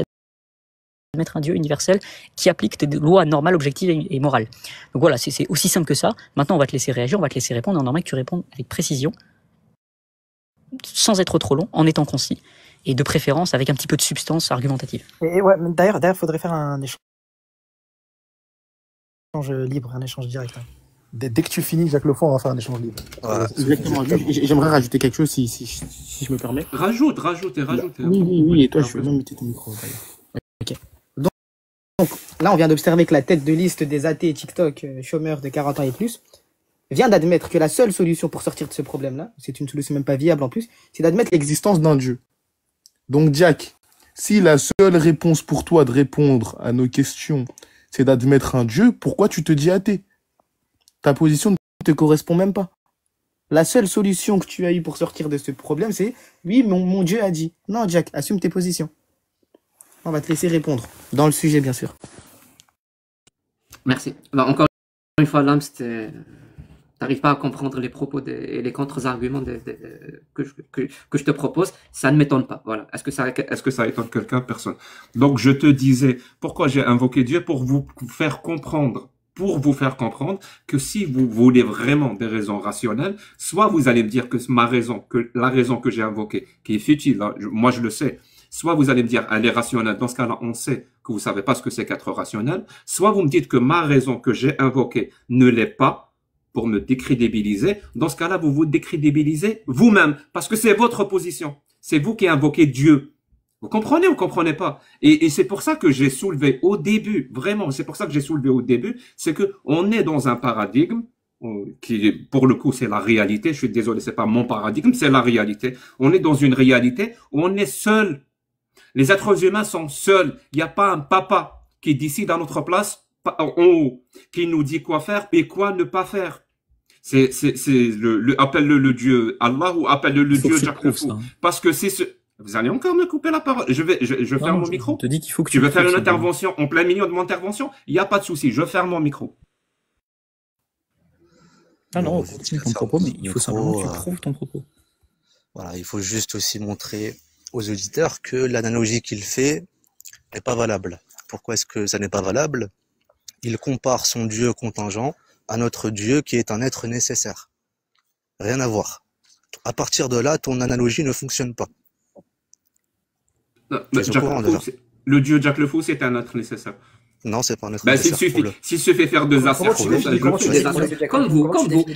mettre un Dieu universel qui applique des lois normales, objectives et morales. Donc voilà, c'est aussi simple que ça. Maintenant, on va te laisser réagir, on va te laisser répondre. On aimerait que tu répondes avec précision, sans être trop long, en étant concis. et de préférence avec un petit peu de substance argumentative. Et ouais, d'ailleurs, faudrait faire un échange libre, un échange direct. Hein. Dès que tu finis, Jacques Lefond, on va faire un échange libre. Exactement. J'aimerais rajouter quelque chose si je me permets. Rajoutez. Oui, et toi, je vais même muter ton micro. Ok. Donc, là, on vient d'observer que la tête de liste des athées TikTok chômeurs de 40 ans et plus vient d'admettre que la seule solution pour sortir de ce problème-là, c'est une solution même pas viable en plus, c'est d'admettre l'existence d'un Dieu. Donc, Jack, si la seule réponse pour toi de répondre à nos questions, c'est d'admettre un Dieu, pourquoi tu te dis athée? Ta position ne te correspond même pas. La seule solution que tu as eue pour sortir de ce problème, c'est « Oui, mon Dieu a dit ». Non, Jack, assume tes positions. On va te laisser répondre. Dans le sujet, bien sûr. Merci. Bah, encore une fois, Lams, t'arrives pas à comprendre les propos et les contre-arguments que je te propose. Ça ne m'étonne pas. Voilà. Est-ce que ça étonne quelqu'un? Personne. Donc, je te disais, pourquoi j'ai invoqué Dieu? Pour vous faire comprendre que si vous voulez vraiment des raisons rationnelles, soit vous allez me dire que la raison que j'ai invoquée, qui est futile, hein, moi je le sais, soit vous allez me dire elle est rationnelle, dans ce cas-là on sait que vous savez pas ce que c'est qu'être rationnel, soit vous me dites que ma raison que j'ai invoquée ne l'est pas, pour me décrédibiliser, dans ce cas-là vous vous décrédibilisez vous-même, parce que c'est votre position, c'est vous qui invoquez Dieu. Vous comprenez ou vous comprenez pas? Et c'est pour ça que j'ai soulevé au début, vraiment, c'est pour ça que j'ai soulevé au début, c'est que on est dans un paradigme qui, pour le coup, c'est la réalité. Je suis désolé, c'est pas mon paradigme, c'est la réalité. On est dans une réalité où on est seul. Les êtres humains sont seuls. Il n'y a pas un papa qui décide à notre place en haut, qui nous dit quoi faire et quoi ne pas faire. Appelle-le le Dieu Allah ou appelle-le le Dieu Jacques le Fou. Parce que c'est ce... Vous allez encore me couper la parole. Je ferme mon micro. Je te dis qu'il faut que tu veux faire une intervention en plein milieu de mon intervention? Il n'y a pas de souci. Je ferme mon micro. Ah non, continue ton propos, mais il faut simplement que tu prouves ton propos. Voilà, il faut juste aussi montrer aux auditeurs que l'analogie qu'il fait n'est pas valable. Pourquoi est-ce que ça n'est pas valable? Il compare son Dieu contingent à notre Dieu qui est un être nécessaire. Rien à voir. À partir de là, ton analogie ne fonctionne pas. Le Dieu Jacques le Fou, c'est un être nécessaire. Non, c'est pas un être nécessaire. S'il se fait faire 2 assertions, comme vous.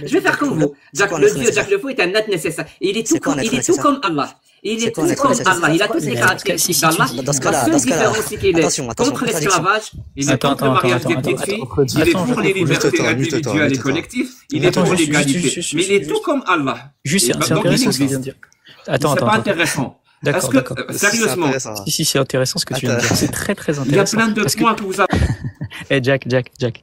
Je vais faire comme vous. Le Dieu Jacques le Fou est un être nécessaire. Il est tout comme Allah. Il est tout comme Allah. Il a toutes les caractéristiques d'Allah. La seule différence, c'est qu'il est contre l'esclavage, il est contre le mariage des petites filles, il est pour les libertés individuelles et collectives, il est pour l'égalité. Mais il est tout comme Allah. Juste, c'est intéressant ce qu'il vient de dire. Attends. C'est pas intéressant. D'accord. Sérieusement. Si, c'est intéressant ce que tu viens de dire. C'est très intéressant. Il y a plein de points que vous avez. Jack.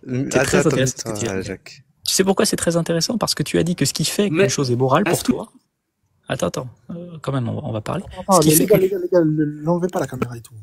C'est très intéressant ce que tu viens de dire. Tu sais pourquoi c'est très intéressant? Parce que tu as dit que ce qui fait qu'une chose est morale pour toi. Attends. Quand même, on va parler. Les gars, n'enlevez pas la caméra et tout.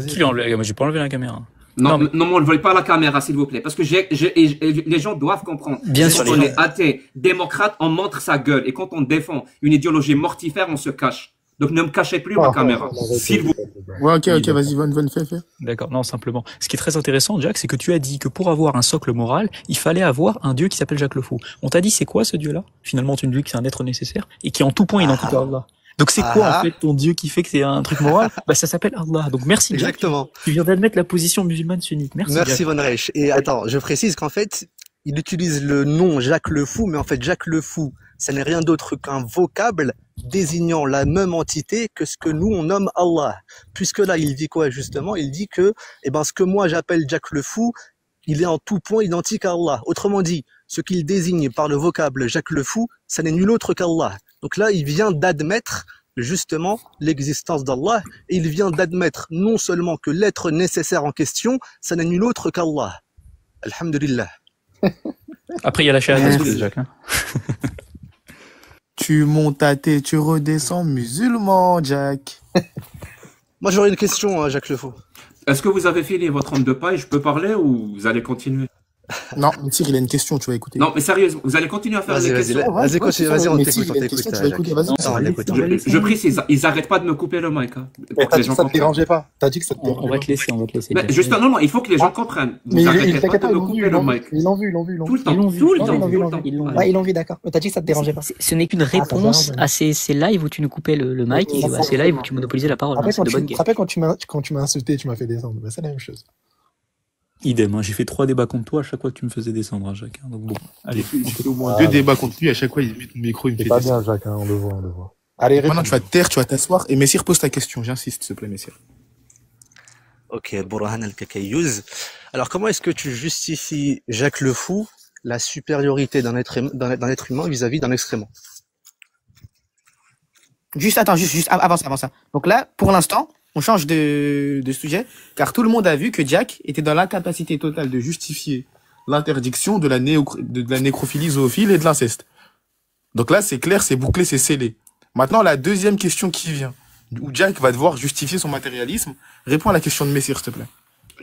Qui l'enlève? Moi, j'ai pas enlevé la caméra. Non, ne veuillez pas la caméra, s'il vous plaît, parce que les gens doivent comprendre. Bien sûr, quand on est athée, démocrate, on montre sa gueule, et quand on défend une idéologie mortifère, on se cache. Donc ne me cachez plus ma caméra, s'il vous plaît. Ouais, ok, vas-y, Von, fais. D'accord, non, simplement. Ce qui est très intéressant, Jack, c'est que tu as dit que pour avoir un socle moral, il fallait avoir un Dieu qui s'appelle Jacques le Fou. On t'a dit c'est quoi ce Dieu-là? Finalement, tu nous dis que c'est un être nécessaire et qui en tout point identique à Allah. Donc c'est quoi en fait ton Dieu qui fait que c'est un truc moral? Bah ça s'appelle Allah. Donc merci Jack. Exactement. Tu viens d'admettre la position musulmane sunnite. Merci Von Reich. Et attends, je précise qu'en fait, il utilise le nom Jacques le Fou, mais en fait Jacques le Fou, ça n'est rien d'autre qu'un vocable désignant la même entité que ce que nous on nomme Allah. Puisque là, il dit quoi justement? Il dit que, ce que moi j'appelle Jacques le Fou, il est en tout point identique à Allah. Autrement dit, ce qu'il désigne par le vocable Jacques le Fou, ça n'est nul autre qu'Allah. Donc là, il vient d'admettre justement l'existence d'Allah et il vient d'admettre non seulement que l'être nécessaire en question, ça n'est nul autre qu'Allah. Alhamdulillah. Après, il y a la shahada de Jacques. Tu montes à thé, tu redescends musulman, Jack. Moi, j'aurais une question, Jacques le Fou. Est-ce que vous avez fini votre homme de paille? Je peux parler ou vous allez continuer? Non, Messire, il a une question, tu vas écouter. Non, mais sérieusement, vous allez continuer à faire les questions. Vas-y, continue, vas-y, on t'écoute, on t'écoute. Je prie, ils arrêtent pas de me couper le mic. T'as dit que ça te dérangeait pas. T'as dit que ça te dérangeait pas. On va te laisser, on va te laisser. Mais justement, non, il faut que les gens comprennent. Mais Vous arrêtez pas t'inquiète de pas, me couper le mic. ils l'ont vu. Tout le temps, tout le temps. Ouais, ils l'ont vu, d'accord. Mais t'as dit que ça te dérangeait pas. Ce n'est qu'une réponse à ces lives où tu nous coupais le mic et à ces lives où tu monopolisais la parole. Après, C'est de bonne tu te guerre. rappelles quand tu m'as insulté, tu m'as fait descendre. Bah, c'est la même chose. Idem, hein, j'ai fait 3 débats contre toi à chaque fois que tu me faisais descendre, hein, Jacques. Donc bon, allez. J'ai fait au moins 2 débats contre lui, à chaque fois il met ton micro, il me fait C'est pas descendre. bien, Jacques, on le voit. Allez, Maintenant tu vas te taire, tu vas t'asseoir, et Messire pose ta question, j'insiste, s'il te plaît, Messire. Ok, Bourhan al-Kakayouz. Alors, comment est-ce que tu justifies, Jacques le Fou, la supériorité d'un être humain vis-à-vis d'un excrément? Juste avant ça. Donc là, pour l'instant, on change de sujet, car tout le monde a vu que Jack était dans l'incapacité totale de justifier L'interdiction de la nécrophilie zoophile et de l'inceste. Donc là, c'est clair, c'est bouclé, c'est scellé. Maintenant, la deuxième question qui vient, où Jack va devoir justifier son matérialisme, réponds à la question de Messire, s'il te plaît.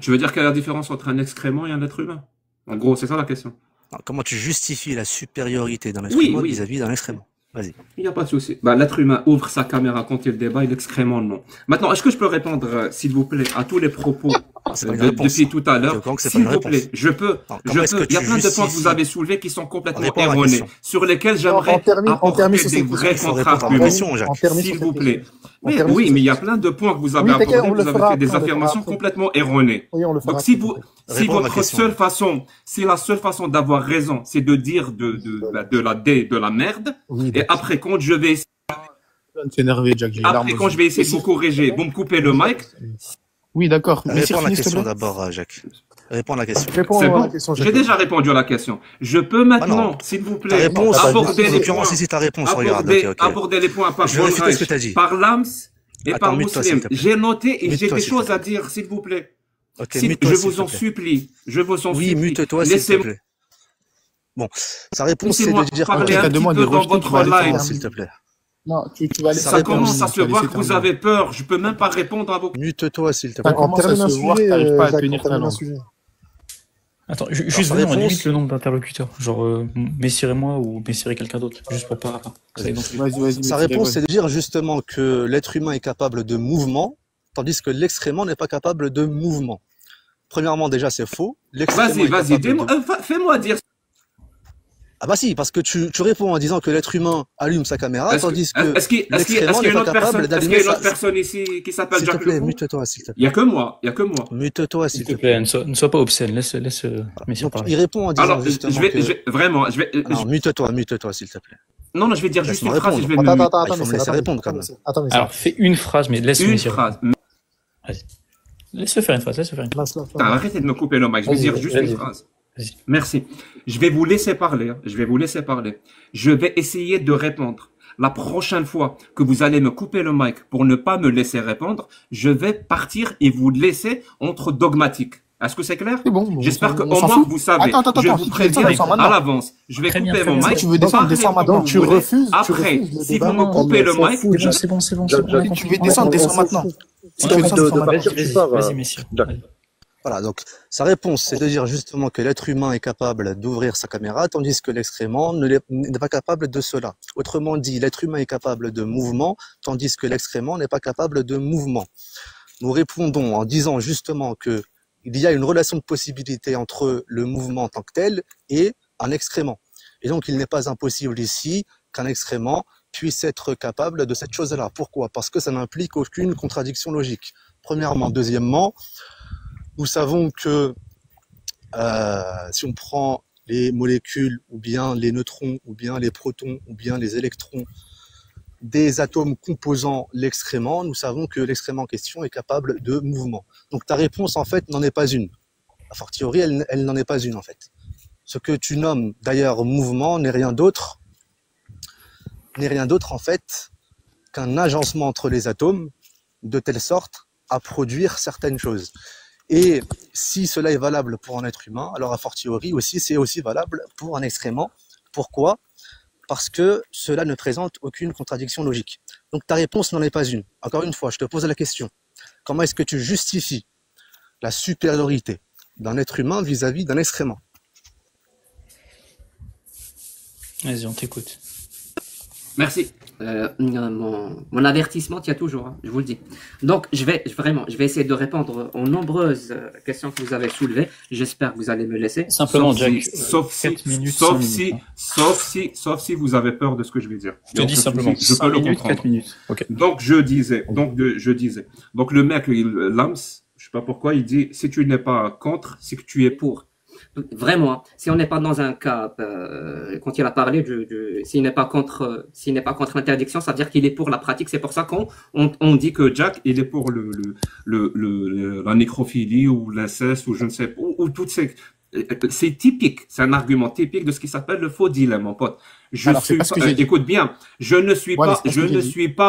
Tu veux dire quelle est la différence entre un excrément et un être humain? En gros, c'est ça la question. Alors, comment tu justifies la supériorité d'un être humain vis-à-vis d'un excrément? Vas-y. Il n'y a pas de souci. Bah, l'être humain ouvre sa caméra quand il y a le débat et l'excrément non. Maintenant, est-ce que je peux répondre, s'il vous plaît, à tous les propos depuis tout à l'heure? S'il vous plaît, je peux. Il y a plein de points que vous avez soulevés qui sont complètement erronés, sur lesquels j'aimerais apporter des vrais contrats. S'il vous plaît. Oui, mais il y a plein de points que vous avez abordés, vous avez fait des affirmations complètement erronées. Donc, si votre seule façon, si la seule façon d'avoir raison, c'est de dire de la merde, et après, quand je vais quand je vais essayer de vous corriger, vous me coupez le mic. Oui, d'accord. Réponds à la question d'abord, Jacques. Réponds à la question. C'est bon. J'ai déjà répondu à la question. Je peux maintenant, s'il vous plaît, aborder les points. Ta réponse, aborder les points par Lams et par Muslim. J'ai noté et j'ai des choses à dire, s'il vous plaît. Je vous en supplie. Oui, mute-toi, s'il te plaît. Bon, sa réponse, c'est de dire parler un petit peu dans votre live, s'il te plaît. Non, tu vas aller. Ça commence à se voir que vous avez peur. Je peux même pas répondre à vos. Mute-toi, s'il te plaît. Ça commence à se voir que t'arrives pas à tenir ta langue. Attends, juste venir, on limite le nombre d'interlocuteurs. Genre, Messire et moi ou Messire et quelqu'un d'autre. Juste pour pas. Sa réponse, c'est de dire justement que l'être humain est capable de mouvement, tandis que l'excrément n'est pas capable de mouvement. Premièrement, déjà, c'est faux. Vas-y, fais-moi dire. Ah bah si, parce que tu réponds en disant que l'être humain allume sa caméra, tandis que l'excrément n'est pas capable d'allumer Est-ce qu'il y a une autre personne ici qui s'appelle Jacques Le Fou? Mute-toi, s'il te plaît. Il y a que moi. Mute-toi, s'il te plaît. Ne sois pas obscène, laisse Messire parler. Il répond en disant justement Alors, mute-toi, s'il te plaît. Non, je vais dire juste une phrase et je vais il faut me laisser répondre quand même. Alors, fais une phrase, mais laisse une phrase. Vas-y. Laisse-le faire une phrase, Arrêtez de me couper le mic, je vais dire juste une phrase. Merci. Je vais vous laisser parler. Je vais essayer de répondre. La prochaine fois que vous allez me couper le mic pour ne pas me laisser répondre, je vais partir et vous laisser entre dogmatiques. Est-ce que c'est clair? C'est bon. J'espère qu'au moins vous savez. Je vous préviens à l'avance. Je vais couper mon mic. Tu veux descendre maintenant. Tu refuses. Après, si vous me coupez le mic, c'est bon. Tu veux descendre maintenant. Vas-y, Messire. Voilà, donc sa réponse, c'est de dire justement que l'être humain est capable d'ouvrir sa caméra, tandis que l'excrément n'est pas capable de cela. Autrement dit, l'être humain est capable de mouvement, tandis que l'excrément n'est pas capable de mouvement. Nous répondons en disant justement que il y a une relation de possibilité entre le mouvement en tant que tel et un excrément. Et donc, il n'est pas impossible ici qu'un excrément puisse être capable de cette chose-là. Pourquoi? Parce que ça n'implique aucune contradiction logique. Premièrement. Deuxièmement, nous savons que si on prend les molécules, ou bien les neutrons, ou bien les protons, ou bien les électrons des atomes composant l'excrément, nous savons que l'excrément en question est capable de mouvement. Donc ta réponse, en fait, n'en est pas une. A fortiori, elle n'en est pas une, en fait. Ce que tu nommes, d'ailleurs, mouvement n'est rien d'autre, en fait, qu'un agencement entre les atomes, de telle sorte à produire certaines choses. Et si cela est valable pour un être humain, alors a fortiori aussi, c'est aussi valable pour un excrément. Pourquoi? Parce que cela ne présente aucune contradiction logique. Donc ta réponse n'en est pas une. Encore une fois, je te pose la question. Comment est-ce que tu justifies la supériorité d'un être humain vis-à-vis d'un excrément? Vas-y, on t'écoute. Merci. Mon avertissement tient toujours, hein, je vous le dis. Donc, je vais essayer de répondre aux nombreuses questions que vous avez soulevées. J'espère que vous allez me laisser. Simplement, Jack, sauf si vous avez peur de ce que je vais dire. Je te dis simplement. Je peux le comprendre. 4 minutes. Okay. Donc, je disais. Donc, le mec, Lams, je sais pas pourquoi, il dit, si tu n'es pas contre, c'est que tu es pour. Vraiment, si on n'est pas dans un cas, quand il a parlé, s'il n'est pas contre l'interdiction, ça veut dire qu'il est pour la pratique. C'est pour ça qu'on dit que Jack, il est pour la nécrophilie ou l'inceste ou je ne sais pas, ou toutes ces. C'est typique, c'est un argument typique de ce qui s'appelle le faux dilemme, mon pote. Écoute bien, je ne suis pas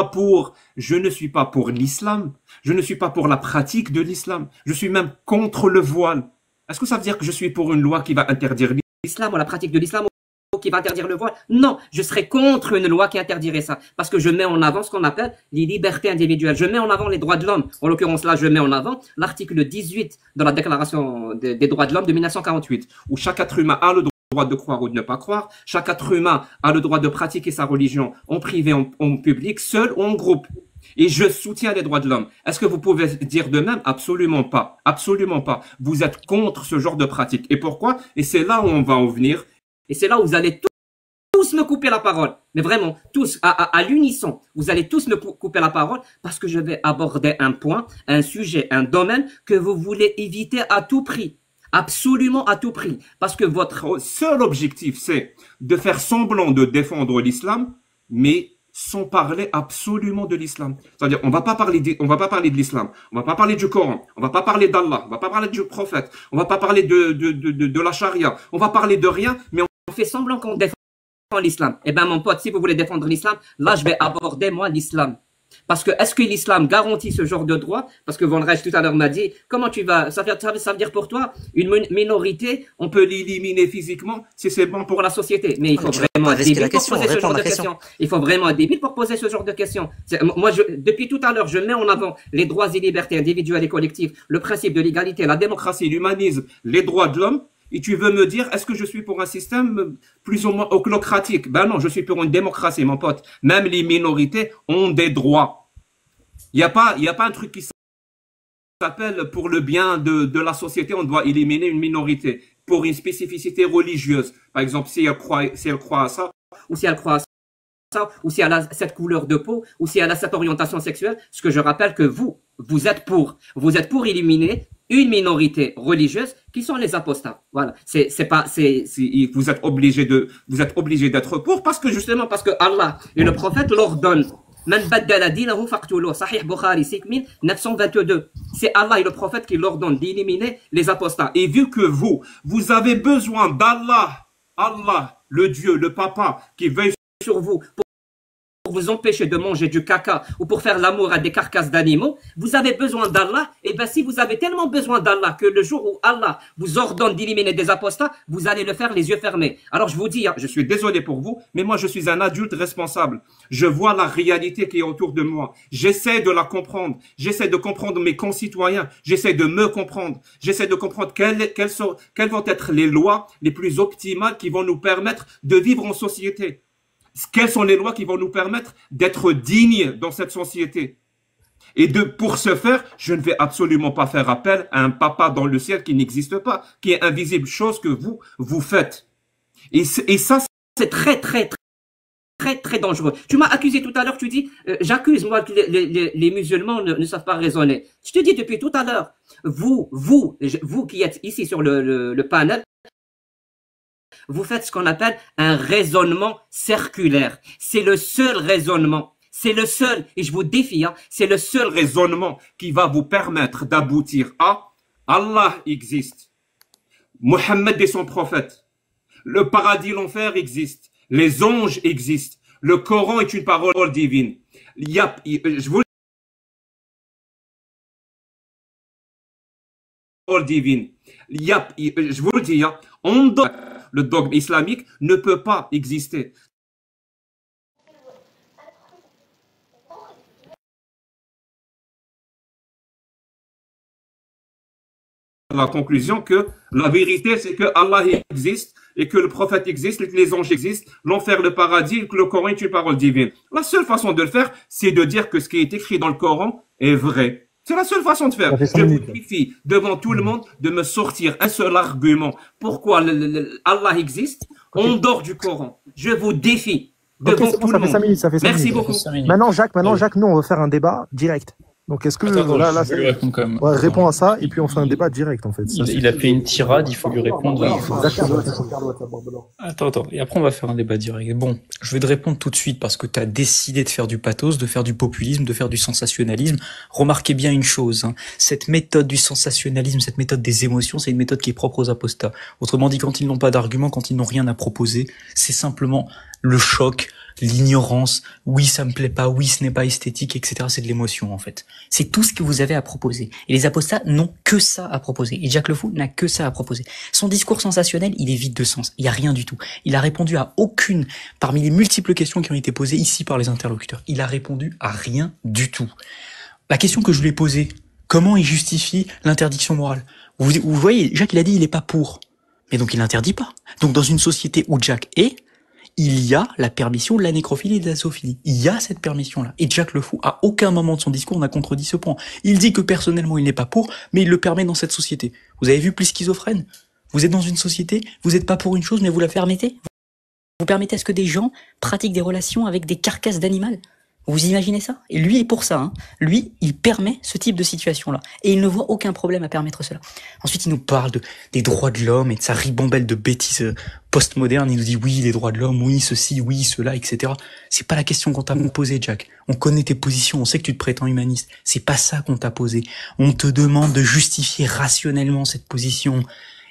pour l'islam, je ne suis pas pour la pratique de l'islam, je suis même contre le voile. Est-ce que ça veut dire que je suis pour une loi qui va interdire l'islam ou la pratique de l'islam ou qui va interdire le voile? Non, je serais contre une loi qui interdirait ça. Parce que je mets en avant ce qu'on appelle les libertés individuelles. Je mets en avant les droits de l'homme. En l'occurrence, là, je mets en avant l'article 18 de la Déclaration des droits de l'homme de 1948, où chaque être humain a le droit de croire ou de ne pas croire. Chaque être humain a le droit de pratiquer sa religion en privé, en public, seul ou en groupe. Et je soutiens les droits de l'homme. Est-ce que vous pouvez dire de même? Absolument pas. Absolument pas. Vous êtes contre ce genre de pratique. Et pourquoi? Et c'est là où on va en venir. Et c'est là où vous allez tous me couper la parole. Mais vraiment, tous, à l'unisson, vous allez tous me couper la parole parce que je vais aborder un point, un sujet, un domaine que vous voulez éviter à tout prix. Absolument à tout prix. Parce que votre seul objectif, c'est de faire semblant de défendre l'islam, mais sans parler absolument de l'islam. C'est-à-dire, on va pas parler de l'islam, on va pas parler du Coran, on va pas parler d'Allah, on va pas parler du prophète, on va pas parler de la charia, on va parler de rien, mais on fait semblant qu'on défend l'islam. Eh ben, mon pote, si vous voulez défendre l'islam, là, je vais aborder, moi, l'islam. Parce que, est-ce que l'islam garantit ce genre de droit? Parce que Von Reich tout à l'heure m'a dit, comment tu vas, ça veut dire pour toi, une minorité, on peut l'éliminer physiquement si c'est bon pour la société. Mais il faut vraiment être débile pour poser ce genre de questions. Il faut vraiment être débile pour poser ce genre de questions. Moi, depuis tout à l'heure, je mets en avant les droits et libertés individuelles et collectives, le principe de l'égalité, la démocratie, l'humanisme, les droits de l'homme. Et tu veux me dire, est-ce que je suis pour un système plus ou moins oclocratique? Ben non, je suis pour une démocratie, mon pote. Même les minorités ont des droits. Il n'y a pas un truc qui s'appelle pour le bien de la société, on doit éliminer une minorité pour une spécificité religieuse. Par exemple, si elle croit à ça, ou si elle croit à ça, ou si elle a cette couleur de peau, ou si elle a cette orientation sexuelle, ce que je rappelle que vous êtes pour éliminer une minorité religieuse qui sont les apostats. Voilà. Vous êtes obligé d'être pour parce que Allah et le prophète l'ordonnent. Man baddala dinahu faqtuluh. Sahih Bukhari 5922. C'est Allah et le prophète qui l'ordonnent d'éliminer les apostats. Et vu que vous avez besoin d'Allah, Allah, le Dieu, le Papa, qui veille sur vous, pour vous empêcher de manger du caca ou pour faire l'amour à des carcasses d'animaux, vous avez besoin d'Allah. Et bien, si vous avez tellement besoin d'Allah que le jour où Allah vous ordonne d'éliminer des apostats, vous allez le faire les yeux fermés. Alors, je vous dis, je suis désolé pour vous, mais moi, je suis un adulte responsable. Je vois la réalité qui est autour de moi. J'essaie de la comprendre. J'essaie de comprendre mes concitoyens. J'essaie de me comprendre. J'essaie de comprendre quelles vont être les lois les plus optimales qui vont nous permettre de vivre en société. Quelles sont les lois qui vont nous permettre d'être dignes dans cette société? Et pour ce faire, je ne vais absolument pas faire appel à un papa dans le ciel qui n'existe pas, qui est invisible, chose que vous faites. Et ça, c'est très, très, très, très dangereux. Tu m'as accusé tout à l'heure, tu dis, j'accuse, moi, que les musulmans ne savent pas raisonner. Je te dis depuis tout à l'heure, vous qui êtes ici sur le panel, vous faites ce qu'on appelle un raisonnement circulaire. C'est le seul raisonnement. C'est le seul, et je vous défie, c'est le seul raisonnement qui va vous permettre d'aboutir à Allah existe. Mohammed est son prophète. Le paradis, l'enfer existe. Les anges existent. Le Coran est une parole divine. Je vous divine. Je vous le dis, le dogme islamique ne peut pas exister. La conclusion que la vérité, c'est que Allah existe et que le prophète existe, et que les anges existent, l'enfer, le paradis, et que le Coran est une parole divine. La seule façon de le faire, c'est de dire que ce qui est écrit dans le Coran est vrai. C'est la seule façon de faire. Je vous défie devant tout le monde de me sortir un seul argument. Pourquoi Allah existe en dehors du Coran. Je vous défie devant tout le monde. 5 minutes, ça fait 5 Merci minutes. beaucoup. Maintenant, Jacques, nous, on va faire un débat direct. Donc, est-ce que là, je vais lui répondre quand même. ouais, réponds à ça et puis on fait un débat direct en fait. Ça, Il a fait une tirade, il faut lui répondre. D'accord. Attends. Et après, on va faire un débat direct. Bon, je vais te répondre tout de suite parce que tu as décidé de faire du pathos, de faire du populisme, de faire du sensationnalisme. Remarquez bien une chose, hein. Cette méthode du sensationnalisme, cette méthode des émotions, c'est une méthode qui est propre aux apostats. Autrement dit, quand ils n'ont pas d'argument, quand ils n'ont rien à proposer, c'est simplement le choc, l'ignorance, oui ça me plaît pas, oui ce n'est pas esthétique, etc. C'est de l'émotion en fait. C'est tout ce que vous avez à proposer. Et les apostats n'ont que ça à proposer. Et Jack Le Fou n'a que ça à proposer. Son discours sensationnel, il est vide de sens. Il n'y a rien du tout. Il a répondu à aucune, parmi les multiples questions qui ont été posées ici par les interlocuteurs. Il a répondu à rien du tout. La question que je lui ai posée, comment il justifie l'interdiction morale? Vous voyez, Jack il a dit il est pas pour. Mais donc il n'interdit pas. Donc dans une société où Jack est, il y a la permission de la nécrophilie et de la zoophilie. Il y a cette permission-là. Et Jack Le Fou, à aucun moment de son discours, n'a contredit ce point. Il dit que personnellement, il n'est pas pour, mais il le permet dans cette société. Vous avez vu plus schizophrène? Vous êtes dans une société, vous n'êtes pas pour une chose, mais vous la permettez? Vous permettez à ce que des gens pratiquent des relations avec des carcasses d'animal? Vous imaginez ça? Et lui est pour ça, hein. Lui, il permet ce type de situation-là. Et il ne voit aucun problème à permettre cela. Ensuite, il nous parle des droits de l'homme et de sa ribambelle de bêtises postmodernes. Il nous dit oui, les droits de l'homme, oui, ceci, oui, cela, etc. C'est pas la question qu'on t'a posée, Jack. On connaît tes positions, on sait que tu te prétends humaniste. C'est pas ça qu'on t'a posé. On te demande de justifier rationnellement cette position.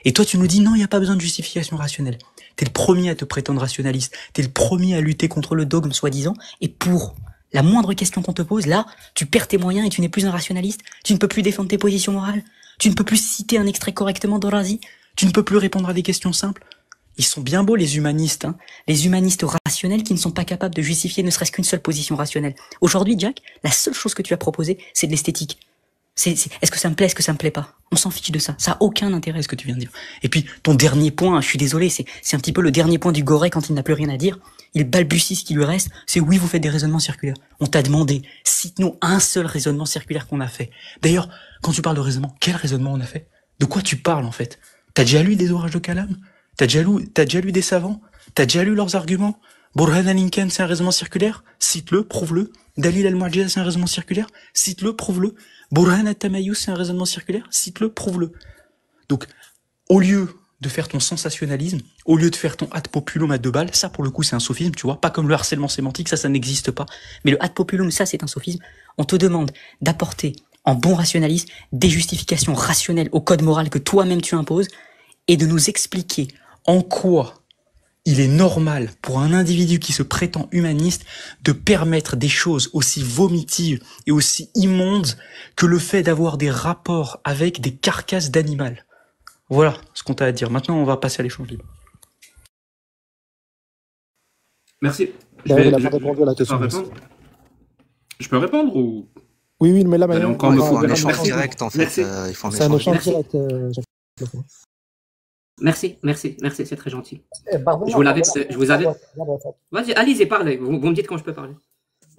Et toi, tu nous dis non, il n'y a pas besoin de justification rationnelle. T'es le premier à te prétendre rationaliste. T'es le premier à lutter contre le dogme, soi-disant, et pour la moindre question qu'on te pose, là, tu perds tes moyens et tu n'es plus un rationaliste. Tu ne peux plus défendre tes positions morales. Tu ne peux plus citer un extrait correctement d'Horazi. Tu ne peux plus répondre à des questions simples. Ils sont bien beaux, les humanistes, hein. Les humanistes rationnels qui ne sont pas capables de justifier ne serait-ce qu'une seule position rationnelle. Aujourd'hui, Jack, la seule chose que tu as proposée, c'est de l'esthétique. Est-ce que ça me plaît, est-ce que ça me plaît pas? On s'en fiche de ça. Ça a aucun intérêt, ce que tu viens de dire. Et puis, ton dernier point, je suis désolé, c'est un petit peu le dernier point du Gorée quand il n'a plus rien à dire. Il balbutie ce qui lui reste, c'est oui, vous faites des raisonnements circulaires. On t'a demandé, cite-nous un seul raisonnement circulaire qu'on a fait. D'ailleurs, quand tu parles de raisonnement, quel raisonnement on a fait? De quoi tu parles, en fait? T'as déjà lu des orages de Kalam? T'as déjà lu des savants? T'as déjà lu leurs arguments? Burhan al-Inkan, c'est un raisonnement circulaire? Cite-le, prouve-le. Dalil al-Mu'jiza, c'est un raisonnement circulaire? Cite-le, prouve-le. Burhan al-Tamayyuz, c'est un raisonnement circulaire? Cite-le, prouve-le. Donc, au lieu de faire ton sensationnalisme, au lieu de faire ton ad populum à 2 balles, ça pour le coup c'est un sophisme, tu vois, pas comme le harcèlement sémantique, ça n'existe pas. Mais le ad populum, ça c'est un sophisme. On te demande d'apporter, en bon rationaliste, des justifications rationnelles au code moral que toi-même tu imposes, et de nous expliquer en quoi il est normal pour un individu qui se prétend humaniste de permettre des choses aussi vomitives et aussi immondes que le fait d'avoir des rapports avec des carcasses d'animaux. Voilà ce qu'on t'a à dire. Maintenant, on va passer à l'échange libre. Merci. Il n'a pas répondu à la question. Je peux répondre ou... Oui, mais là, maintenant... Il faut un échange direct, en fait. Il faut un échange direct. Merci, c'est très gentil. Je vous avais... Vas-y, allez-y, parlez. Vous me dites quand je peux parler.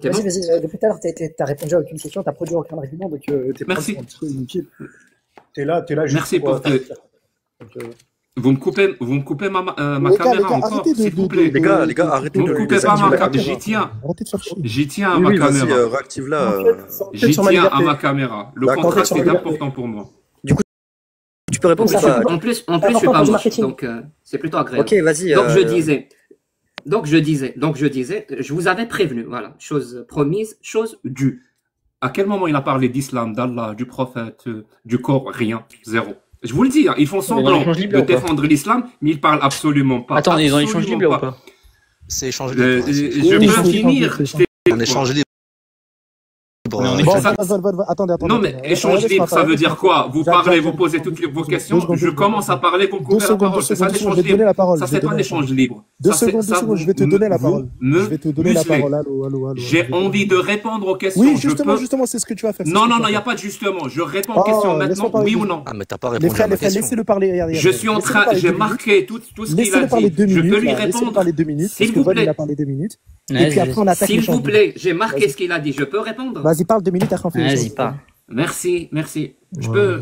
Vas-y. Depuis tout à l'heure, t'as répondu à aucune question, t'as produit aucun argument, donc t'es pas inutile. T'es là juste. Merci pour... Vous me coupez ma caméra encore, s'il vous plaît. Les gars, arrêtez de... Vous me coupez pas ma caméra. J'y tiens à ma caméra. Réactive-la. J'y tiens à ma caméra. Le contrat est important pour moi. Du coup, tu peux répondre. En plus, je suis pas moche, donc c'est plutôt agréable. Ok, vas-y. Donc je disais, je vous avais prévenu, voilà, chose promise, chose due. À quel moment il a parlé d'islam, d'Allah, du prophète, du corps? Rien, zéro. Je vous le dis, hein, ils font semblant de défendre l'islam, mais ils parlent absolument pas. Attends, ils ont échange libre ou pas? C'est échange libre. Je peux finir. On échange libre. libre. On est en Bon, échange. attendez. Non, mais échange libre, ça veut dire quoi? Vous parlez, vous posez toutes vos questions, je commence à parler, vous me coupez la parole. C'est ça l'échange libre. Ça, c'est pas l'échange libre. Deux secondes, je vais te donner la parole. Je vais te donner la parole. Allô. J'ai envie de répondre aux questions. Oui, justement, c'est ce que tu vas faire. Non, il n'y a pas de justement. Je réponds aux questions maintenant, oui ou non. Ah, mais t'as pas répondu à ma question. Laissez-le parler. Je suis en train, j'ai marqué tout ce qu'il a dit. Je peux lui répondre. S'il vous plaît. Il a parlé 2 minutes. Et puis après, on attaque. S'il vous plaît, j'ai marqué ce qu'il a dit. Je peux répondre? Vas-y, parle 2 minutes, après on fait les choses. Vas-y, pas. Merci.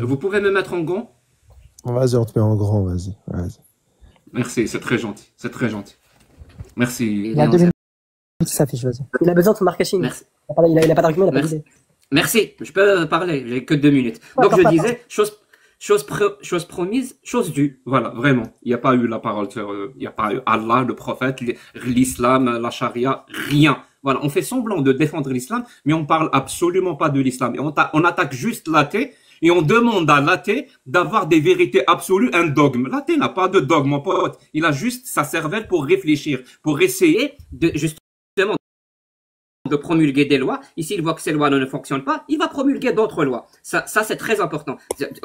Vous pouvez me mettre en gant? Vas-y, on te met en grand, vas-y. Merci, c'est très gentil. Merci. Il a 2 minutes qui s'affiche, vas-y. Il a besoin de son marketing. Merci. Il a pas d'argument, il a pas d'idée. Merci, je peux parler, j'ai que 2 minutes. Donc je disais, chose promise, chose due. Voilà, vraiment. Il n'y a pas eu la parole, il n'y a pas eu Allah, le prophète, l'islam, la charia, rien. Voilà, on fait semblant de défendre l'islam, mais on parle absolument pas de l'islam. Et on attaque juste l'athée, et on demande à l'athée d'avoir des vérités absolues, un dogme. L'athée n'a pas de dogme, mon pote. Il a juste sa cervelle pour réfléchir, pour essayer de justement de promulguer des lois. Et s'il voit que ces lois ne fonctionnent pas, il va promulguer d'autres lois. Ça c'est très important.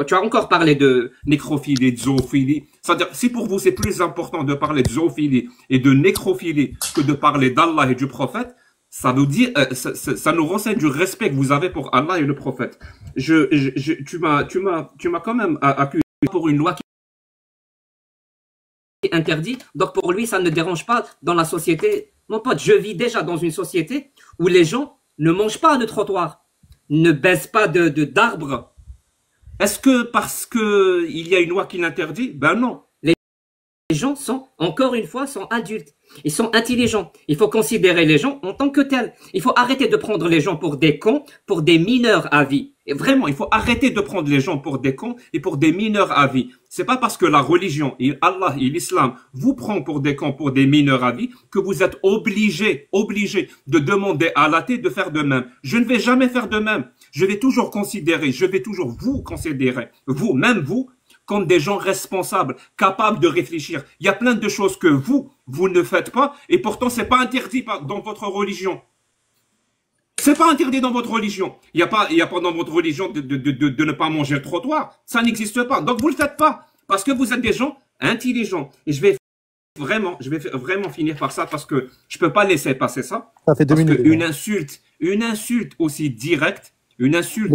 Tu as encore parlé de nécrophilie, de zoophilie. C'est-à-dire, si pour vous c'est plus important de parler de zoophilie et de nécrophilie que de parler d'Allah et du prophète, ça nous dit, ça nous renseigne du respect que vous avez pour Allah et le prophète. Tu m'as quand même accusé pour une loi qui est interdite. Donc pour lui, ça ne dérange pas dans la société. Mon pote, je vis déjà dans une société où les gens ne mangent pas de trottoir, ne baissent pas d'arbres. Est-ce que parce que il y a une loi qui l'interdit? Ben non. Les gens sont, encore une fois, sont adultes. Ils sont intelligents. Il faut considérer les gens en tant que tels. Il faut arrêter de prendre les gens pour des cons, pour des mineurs à vie. Et vraiment, il faut arrêter de prendre les gens pour des cons et pour des mineurs à vie. C'est pas parce que la religion, et Allah et l'islam vous prend pour des cons, pour des mineurs à vie, que vous êtes obligés de demander à l'athée de faire de même. Je ne vais jamais faire de même. Je vais toujours vous considérer, même vous, comme des gens responsables, capables de réfléchir. Il y a plein de choses que vous ne faites pas, et pourtant c'est pas interdit dans votre religion. C'est pas interdit dans votre religion. Il y a pas dans votre religion de ne pas manger le trottoir. Ça n'existe pas. Donc vous le faites pas. Parce que vous êtes des gens intelligents. Et je vais vraiment finir par ça parce que je peux pas laisser passer ça. Ça fait 2 minutes. Une insulte aussi directe, une insulte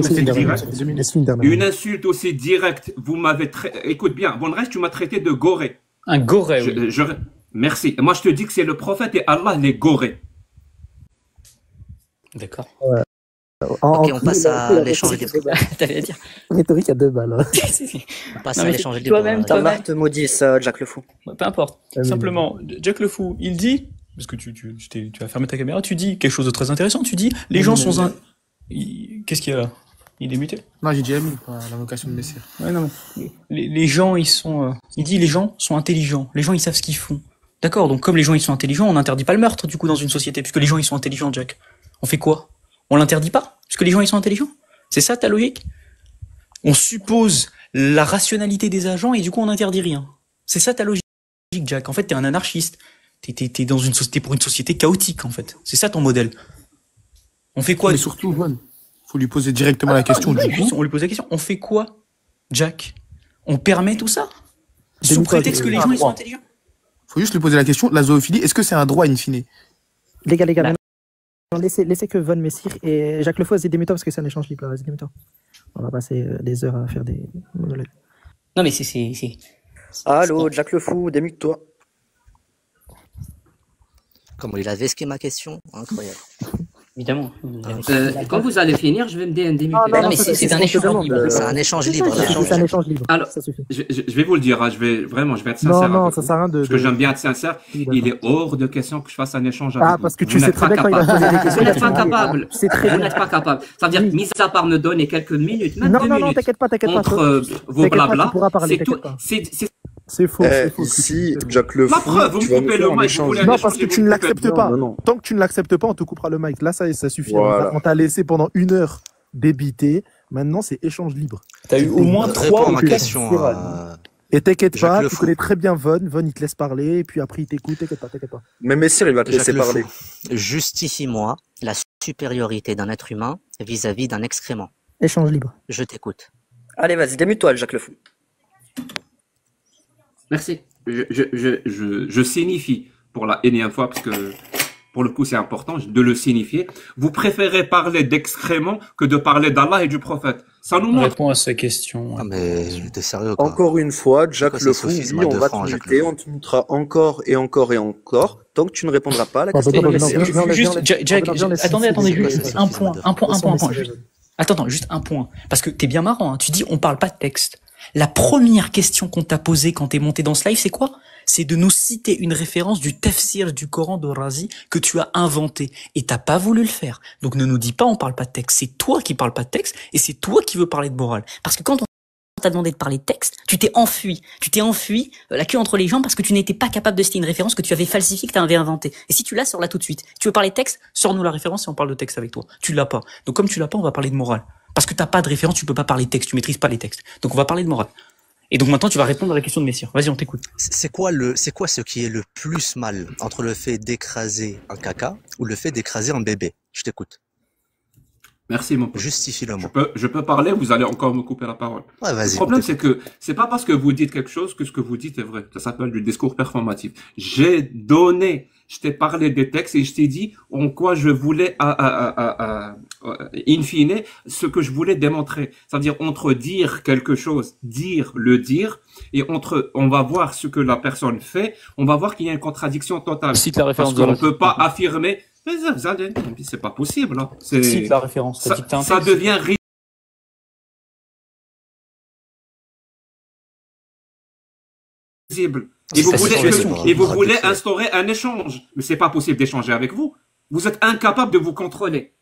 aussi directe, vous m'avez écoute bien, bon reste, tu m'as traité de goré. Un goré, oui. Merci. Moi, je te dis que c'est le prophète et Allah les goré. D'accord. Ouais. Ok, on passe à l'échange libre. T'allais dire. Rhétorique à 2 balles. On passe à l'échange libre. Toi-même, te maudisse, Jack le Fou. Peu importe. Simplement, Jack le Fou, il dit, parce que tu as fermé ta caméra, tu dis quelque chose de très intéressant. Tu dis, les gens sont un. Qu'est-ce qu'il y a là? Il est muté? Non, j'ai dit Amin, la vocation de Messire. Ouais, non. Les gens, ils sont. Il dit, les gens sont intelligents. Les gens, ils savent ce qu'ils font. D'accord. Donc, comme les gens, ils sont intelligents, on n'interdit pas le meurtre, du coup, dans une société, puisque les gens, ils sont intelligents, Jack. On fait quoi? On l'interdit pas, puisque les gens, ils sont intelligents? C'est ça, ta logique? On suppose la rationalité des agents et du coup, on n'interdit rien. C'est ça, ta logique, Jack. En fait, t'es un anarchiste. T'es dans une société pour une société chaotique, en fait. C'est ça, ton modèle. On fait quoi? Mais surtout, Juan, faut lui poser directement la question. On lui pose la question. On fait quoi, Jack? On permet tout ça? Sous prétexte que les gens, ils sont intelligents? Faut juste lui poser la question. La zoophilie, est-ce que c'est un droit in fine? Les gars, laissez que Von Messire et Jacques Lefoy, vas-y, démute-toi parce que c'est un échange libre. Vas-y, démute-toi. On va passer des heures à faire des monologues. Non, mais c'est... Allô, Jack le Fou, démute-toi. Comment il avait esquivé ma question? Incroyable. Évidemment. Quand vous allez finir, je vais me démuter. Non, mais c'est un échange libre. C'est un échange libre. C'est un échange libre. Alors, ça suffit. Je vais vous le dire, hein, je vais être sincère. Non, ça sert à rien de. Parce que j'aime bien être sincère. Il est hors de question que je fasse un échange avec vous. Parce que tu sais très bien quand il va poser des questions. Vous n'êtes pas capable. Vous n'êtes pas capable. Ça veut dire, mis à part me donner quelques minutes, même 2 minutes. Non, t'inquiète pas. Entre vos blabla, c'est tout. C'est faux. Si, Jack le Fou. Ma preuve, vous me coupez le mic. Non, parce que tu ne l'acceptes pas. Tant que tu ne l'acceptes pas, on te coupera le mic. Là, ça suffit. Voilà. On t'a laissé pendant 1 heure débiter. Maintenant, c'est échange libre. T'as eu au moins 3 ma question. Et t'inquiète pas, tu connais très bien Von. Von, il te laisse parler. Et puis après, il t'écoute. T'inquiète pas. Mais Messire, il va te laisser parler. Justifie-moi la supériorité d'un être humain vis-à-vis d'un excrément. Échange libre. Je t'écoute. Allez, vas-y, démute-toi, Jacques Le Fou. Merci. Je signifie pour la énième fois, parce que pour le coup c'est important de le signifier. Vous préférez parler d'excréments que de parler d'Allah et du prophète. Ça nous montre. Réponds à sa question. Ah mais t'es sérieux quoi. Encore une fois, Jack Le Fou dit on va te muter, on te mutera encore et encore et encore, tant que tu ne répondras pas à la question. Juste, Jack, attendez, juste un point. Attends, juste un point. Parce que t'es bien marrant, hein. Tu dis, on parle pas de texte. La première question qu'on t'a posée quand t'es monté dans ce live, c'est quoi? C'est de nous citer une référence du tafsir du Coran de Razi que tu as inventé. Et t'as pas voulu le faire. Donc ne nous dis pas, on parle pas de texte. C'est toi qui parles pas de texte et c'est toi qui veux parler de morale. Parce que quand on t'a demandé de parler de texte, tu t'es enfui. Tu t'es enfui la queue entre les jambes parce que tu n'étais pas capable de citer une référence que tu avais falsifiée, que tu avais inventée. Et si tu l'as, sors-la tout de suite. Tu veux parler de texte, sors-nous la référence et on parle de texte avec toi. Tu l'as pas. Donc comme tu l'as pas, on va parler de morale. Parce que t'as pas de référence, tu peux pas parler de texte, tu maîtrises pas les textes. Donc on va parler de morale. Et donc maintenant tu vas répondre à la question de Messire. Vas-y, on t'écoute. C'est quoi ce qui est le plus mal entre le fait d'écraser un caca ou le fait d'écraser un bébé? Je t'écoute. Merci mon pote. Justifie-le moi. Je peux parler, vous allez encore me couper la parole. Ouais, vas-y. Le problème c'est que c'est pas parce que vous dites quelque chose que ce que vous dites est vrai. Ça s'appelle du discours performatif. Je t'ai parlé des textes et je t'ai dit en quoi je voulais, in fine, ce que je voulais démontrer. C'est-à-dire entre dire quelque chose, le dire, et on va voir ce que la personne fait, on va voir qu'il y a une contradiction totale. Cite la référence. Parce qu'on ne peut pas affirmer, mais c'est pas possible, là. Cite la référence. Ça devient risible. Et vous voulez instaurer un échange. Mais c'est pas possible d'échanger avec vous. Vous êtes incapable de vous contrôler.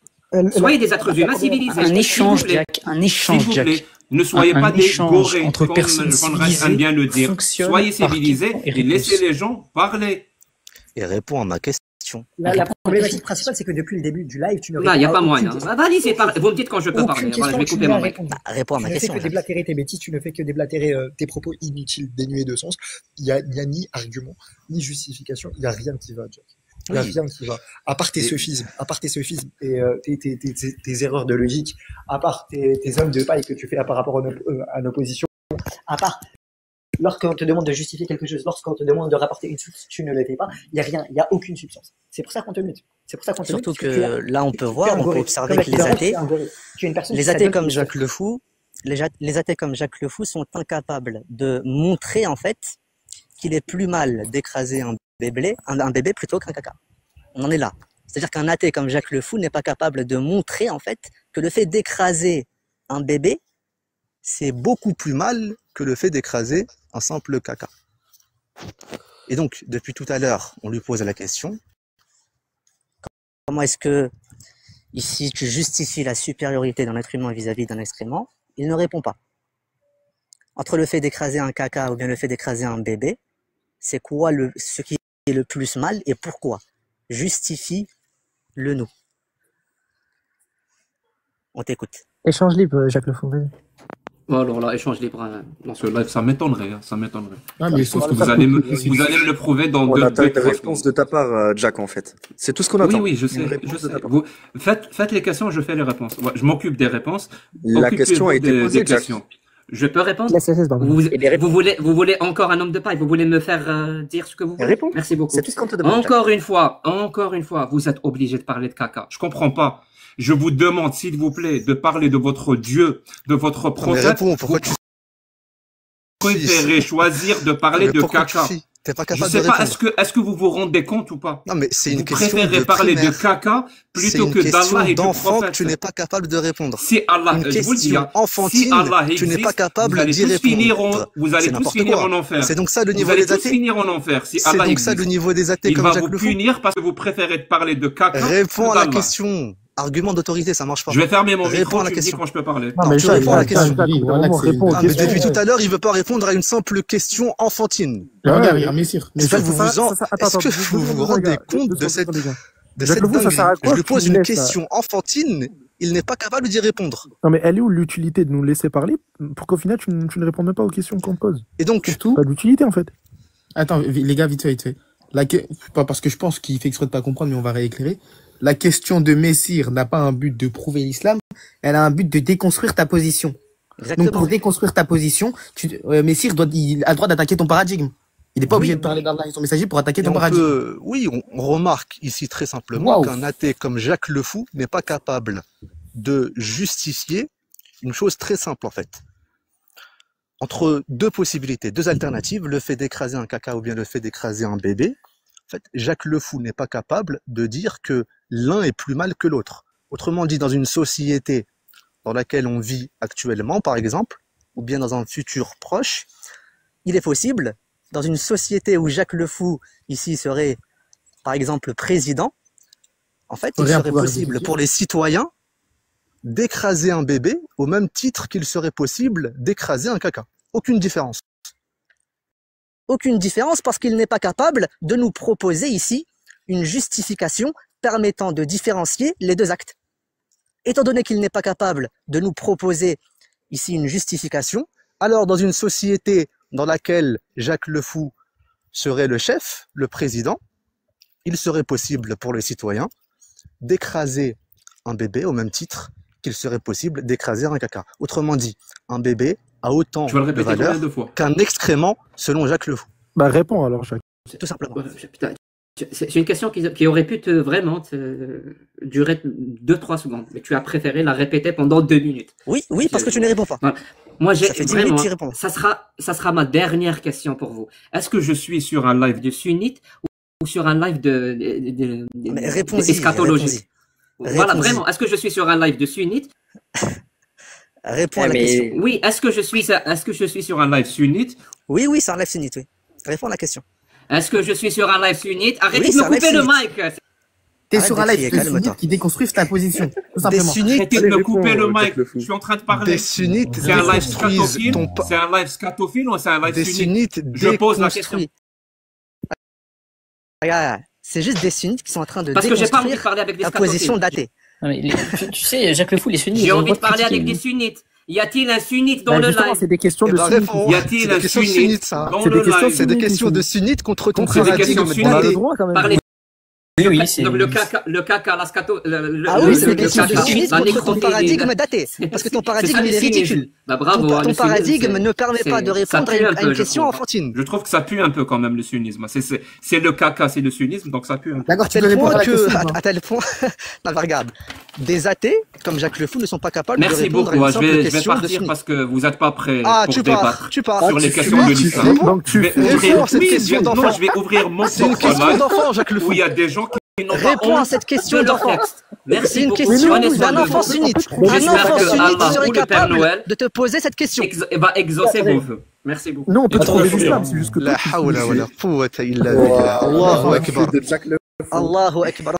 Soyez des êtres humains civilisés. Un échange, Jack. Un échange, Jack. Ne soyez pas des gorés, entre comme personnes j'aimerais bien le dire. Soyez civilisés et laissez les gens parler. Et réponds à ma question. La problématique principale, c'est que depuis le début du live, tu ne réponds pas. Il n'y a pas moyen. Vas-y, vous me dites quand je peux parler. Voilà, je vais couper mon mec. Réponds à ma question. Tu ne fais que déblatérer tes bêtises, tu ne fais que déblatérer tes propos inutiles, dénués de sens. Il n'y a ni argument, ni justification. Il n'y a rien qui va, Jack. Il n'y a rien qui va. À part tes sophismes, et tes erreurs de logique, à part tes hommes de paille que tu fais là par rapport à l'opposition, à part lorsqu'on te demande de justifier quelque chose, lorsqu'on te demande de rapporter une source, tu ne le fais pas, il n'y a rien, il n'y a aucune substance. C'est pour ça qu'on te mute. Surtout que là, on peut observer que les athées comme Jacques Le Fou, les athées comme Jacques Le Fou sont incapables de montrer, en fait, qu'il est plus mal d'écraser un bébé plutôt qu'un caca. On en est là. C'est-à-dire qu'un athée comme Jacques Le Fou n'est pas capable de montrer, en fait, que le fait d'écraser un bébé, c'est beaucoup plus mal que le fait d'écraser un simple caca. Et donc, depuis tout à l'heure, on lui pose la question, comment est-ce que, ici, tu justifies la supériorité d'un être humain vis-à-vis d'un excrément? Il ne répond pas. Entre le fait d'écraser un caca ou bien le fait d'écraser un bébé, c'est quoi ce qui est le plus mal et pourquoi? Justifie-le nous. On t'écoute. Échange libre, Jacques Le Fou. Bon, alors là, échange libre. Dans ce live, ça m'étonnerait, ça m'étonnerait. Ah, mais sauf que vous allez me le prouver dans deux réponses de ta part, Jack, en fait. C'est tout ce qu'on attend. Oui, je sais. Vous faites les questions, je fais les réponses. Je m'occupe des réponses. La question a été posée, Jack. Je peux répondre? Vous voulez encore un homme de paille? Vous voulez me faire dire ce que vous voulez? Merci beaucoup. C'est tout ce qu'on te demande. Encore une fois, vous êtes obligé de parler de caca. Je comprends pas. Je vous demande, s'il vous plaît, de parler de votre Dieu, de votre prophète. Pourquoi tu préférez choisir de parler de caca? T'es pas capable je sais de pas, répondre. est-ce que vous vous rendez compte ou pas? Non, mais c'est une vous question préférez parler de caca plutôt que d'Allah et du prophète. Tu n'es pas capable de répondre. Si Allah, une je vous le dis, enfantine, si Allah tu n'es pas capable d'y répondre. Vous allez tous finir en enfer. C'est donc ça le niveau des athées. Vous allez tous finir en enfer. Si Allah existe, c'est donc ça le niveau des athées comme Jacques Le Fou. Il va vous punir parce que vous préférez parler de caca. Réponds à la question. Argument d'autorité, ça marche pas. Je vais fermer mon micro, à la tu question. me dis quand je peux parler. Non, mais tu réponds à la question. Mais depuis tout à l'heure, il veut pas répondre à une simple question enfantine. Est-ce que vous vous rendez compte de cette dinguerie? Je lui pose une question enfantine, il n'est pas capable d'y répondre. Non mais elle est où l'utilité de nous laisser parler pour qu'au final tu ne répondes même pas aux questions qu'on te pose? Et donc, surtout, pas d'utilité en fait. Attends, les gars, vite fait. Pas parce que je pense qu'il fait exprès de pas comprendre, mais on va rééclairer. La question de Messire n'a pas un but de prouver l'islam, elle a un but de déconstruire ta position. Exactement. Donc, pour déconstruire ta position, Messire il a le droit d'attaquer ton paradigme. Il n'est pas obligé de parler d'Allah et son messager pour attaquer ton paradigme. Oui, on remarque ici très simplement qu'un athée comme Jacques Le Fou n'est pas capable de justifier une chose très simple en fait. Entre deux possibilités, deux alternatives, le fait d'écraser un caca ou bien le fait d'écraser un bébé, en fait, Jacques Le Fou n'est pas capable de dire que l'un est plus mal que l'autre. Autrement dit, dans une société dans laquelle on vit actuellement, par exemple, ou bien dans un futur proche, il est possible, dans une société où Jacques Le Fou, ici, serait, par exemple, président, en fait, il serait possible pour les citoyens d'écraser un bébé au même titre qu'il serait possible d'écraser un caca. Aucune différence. Aucune différence parce qu'il n'est pas capable de nous proposer ici une justification permettant de différencier les deux actes. Étant donné qu'il n'est pas capable de nous proposer ici une justification, alors dans une société dans laquelle Jacques Le Fou serait le chef, le président, il serait possible pour les citoyens d'écraser un bébé au même titre qu'il serait possible d'écraser un caca. Autrement dit, un bébé a autant de valeur qu'un excrément selon Jacques Le Fou. Bah réponds alors, Jacques. Tout simplement. Putain, c'est une question qui aurait pu vraiment durer 2-3 secondes, mais tu as préféré la répéter pendant 2 minutes. Oui, parce que tu ne réponds pas. Voilà. Moi, j'ai vraiment, réponds. ça sera ma dernière question pour vous. Est-ce que je suis sur un live de sunnite ou sur un live d'eschatologie? Voilà, vraiment. Est-ce que je suis sur un live de sunnite? Réponds à la question. Oui, est-ce que je suis sur un live sunnite? Oui, c'est un live sunnite, oui. Réponds à la question. Est-ce que je suis sur un live sunnite? Arrêtez de me couper le mic. T'es sur un live de sunnites qui déconstruisent ta position, tout simplement. Arrêtez de me couper le mic. Je suis en train de parler. Des sunnites c'est un live scatophile. C'est un live scatophile ou c'est un live sunnite? Je pose la question. Regarde, c'est juste des sunnites qui sont en train de parce que j'ai pas envie de parler avec des la position d'athée. Tu sais, Jacques Le Fou, les sunnites. J'ai envie de parler avec des sunnites. Y a-t-il un sunnite dans le live? C'est des questions de sunnites. Y a-t-il un sunnite dans le live? C'est des questions de sunnites contre ton paradigme d'athée. Oui, donc le caca, la scato, ah oui, c'est des questions de sunnites contre ton paradigme d'athée. Parce que ton paradigme, il est ridicule. Bah bravo. Ton paradigme ne permet pas de répondre à une question enfantine. Je trouve que ça pue un peu quand même le sunnisme. C'est le caca, c'est le sunnisme, donc ça pue un peu. D'accord, tu peux répondre à la question. À tel point, non, regarde, des athées comme Jacques Le Fou ne sont pas capables de répondre à une simple question de sunnisme. Je vais partir parce que vous n'êtes pas prêts pour débattre sur les tu questions de l'islam. Donc tu réponds à cette question d'enfant. Non, je vais ouvrir mon C'est une question d'enfant, Jacques Le Fou. Où il y a des gens qui réponds à cette question d'enfant. Merci. C'est une question d'un enfant sunnite. Un enfant sunnite serait capable de te poser cette question. Et bah, exaucez vos vœux. Merci beaucoup. Non, on peut trouver l'islam, c'est juste que La hawla wa la quwwata illa billah. Allahu akbar. Allahu akbar.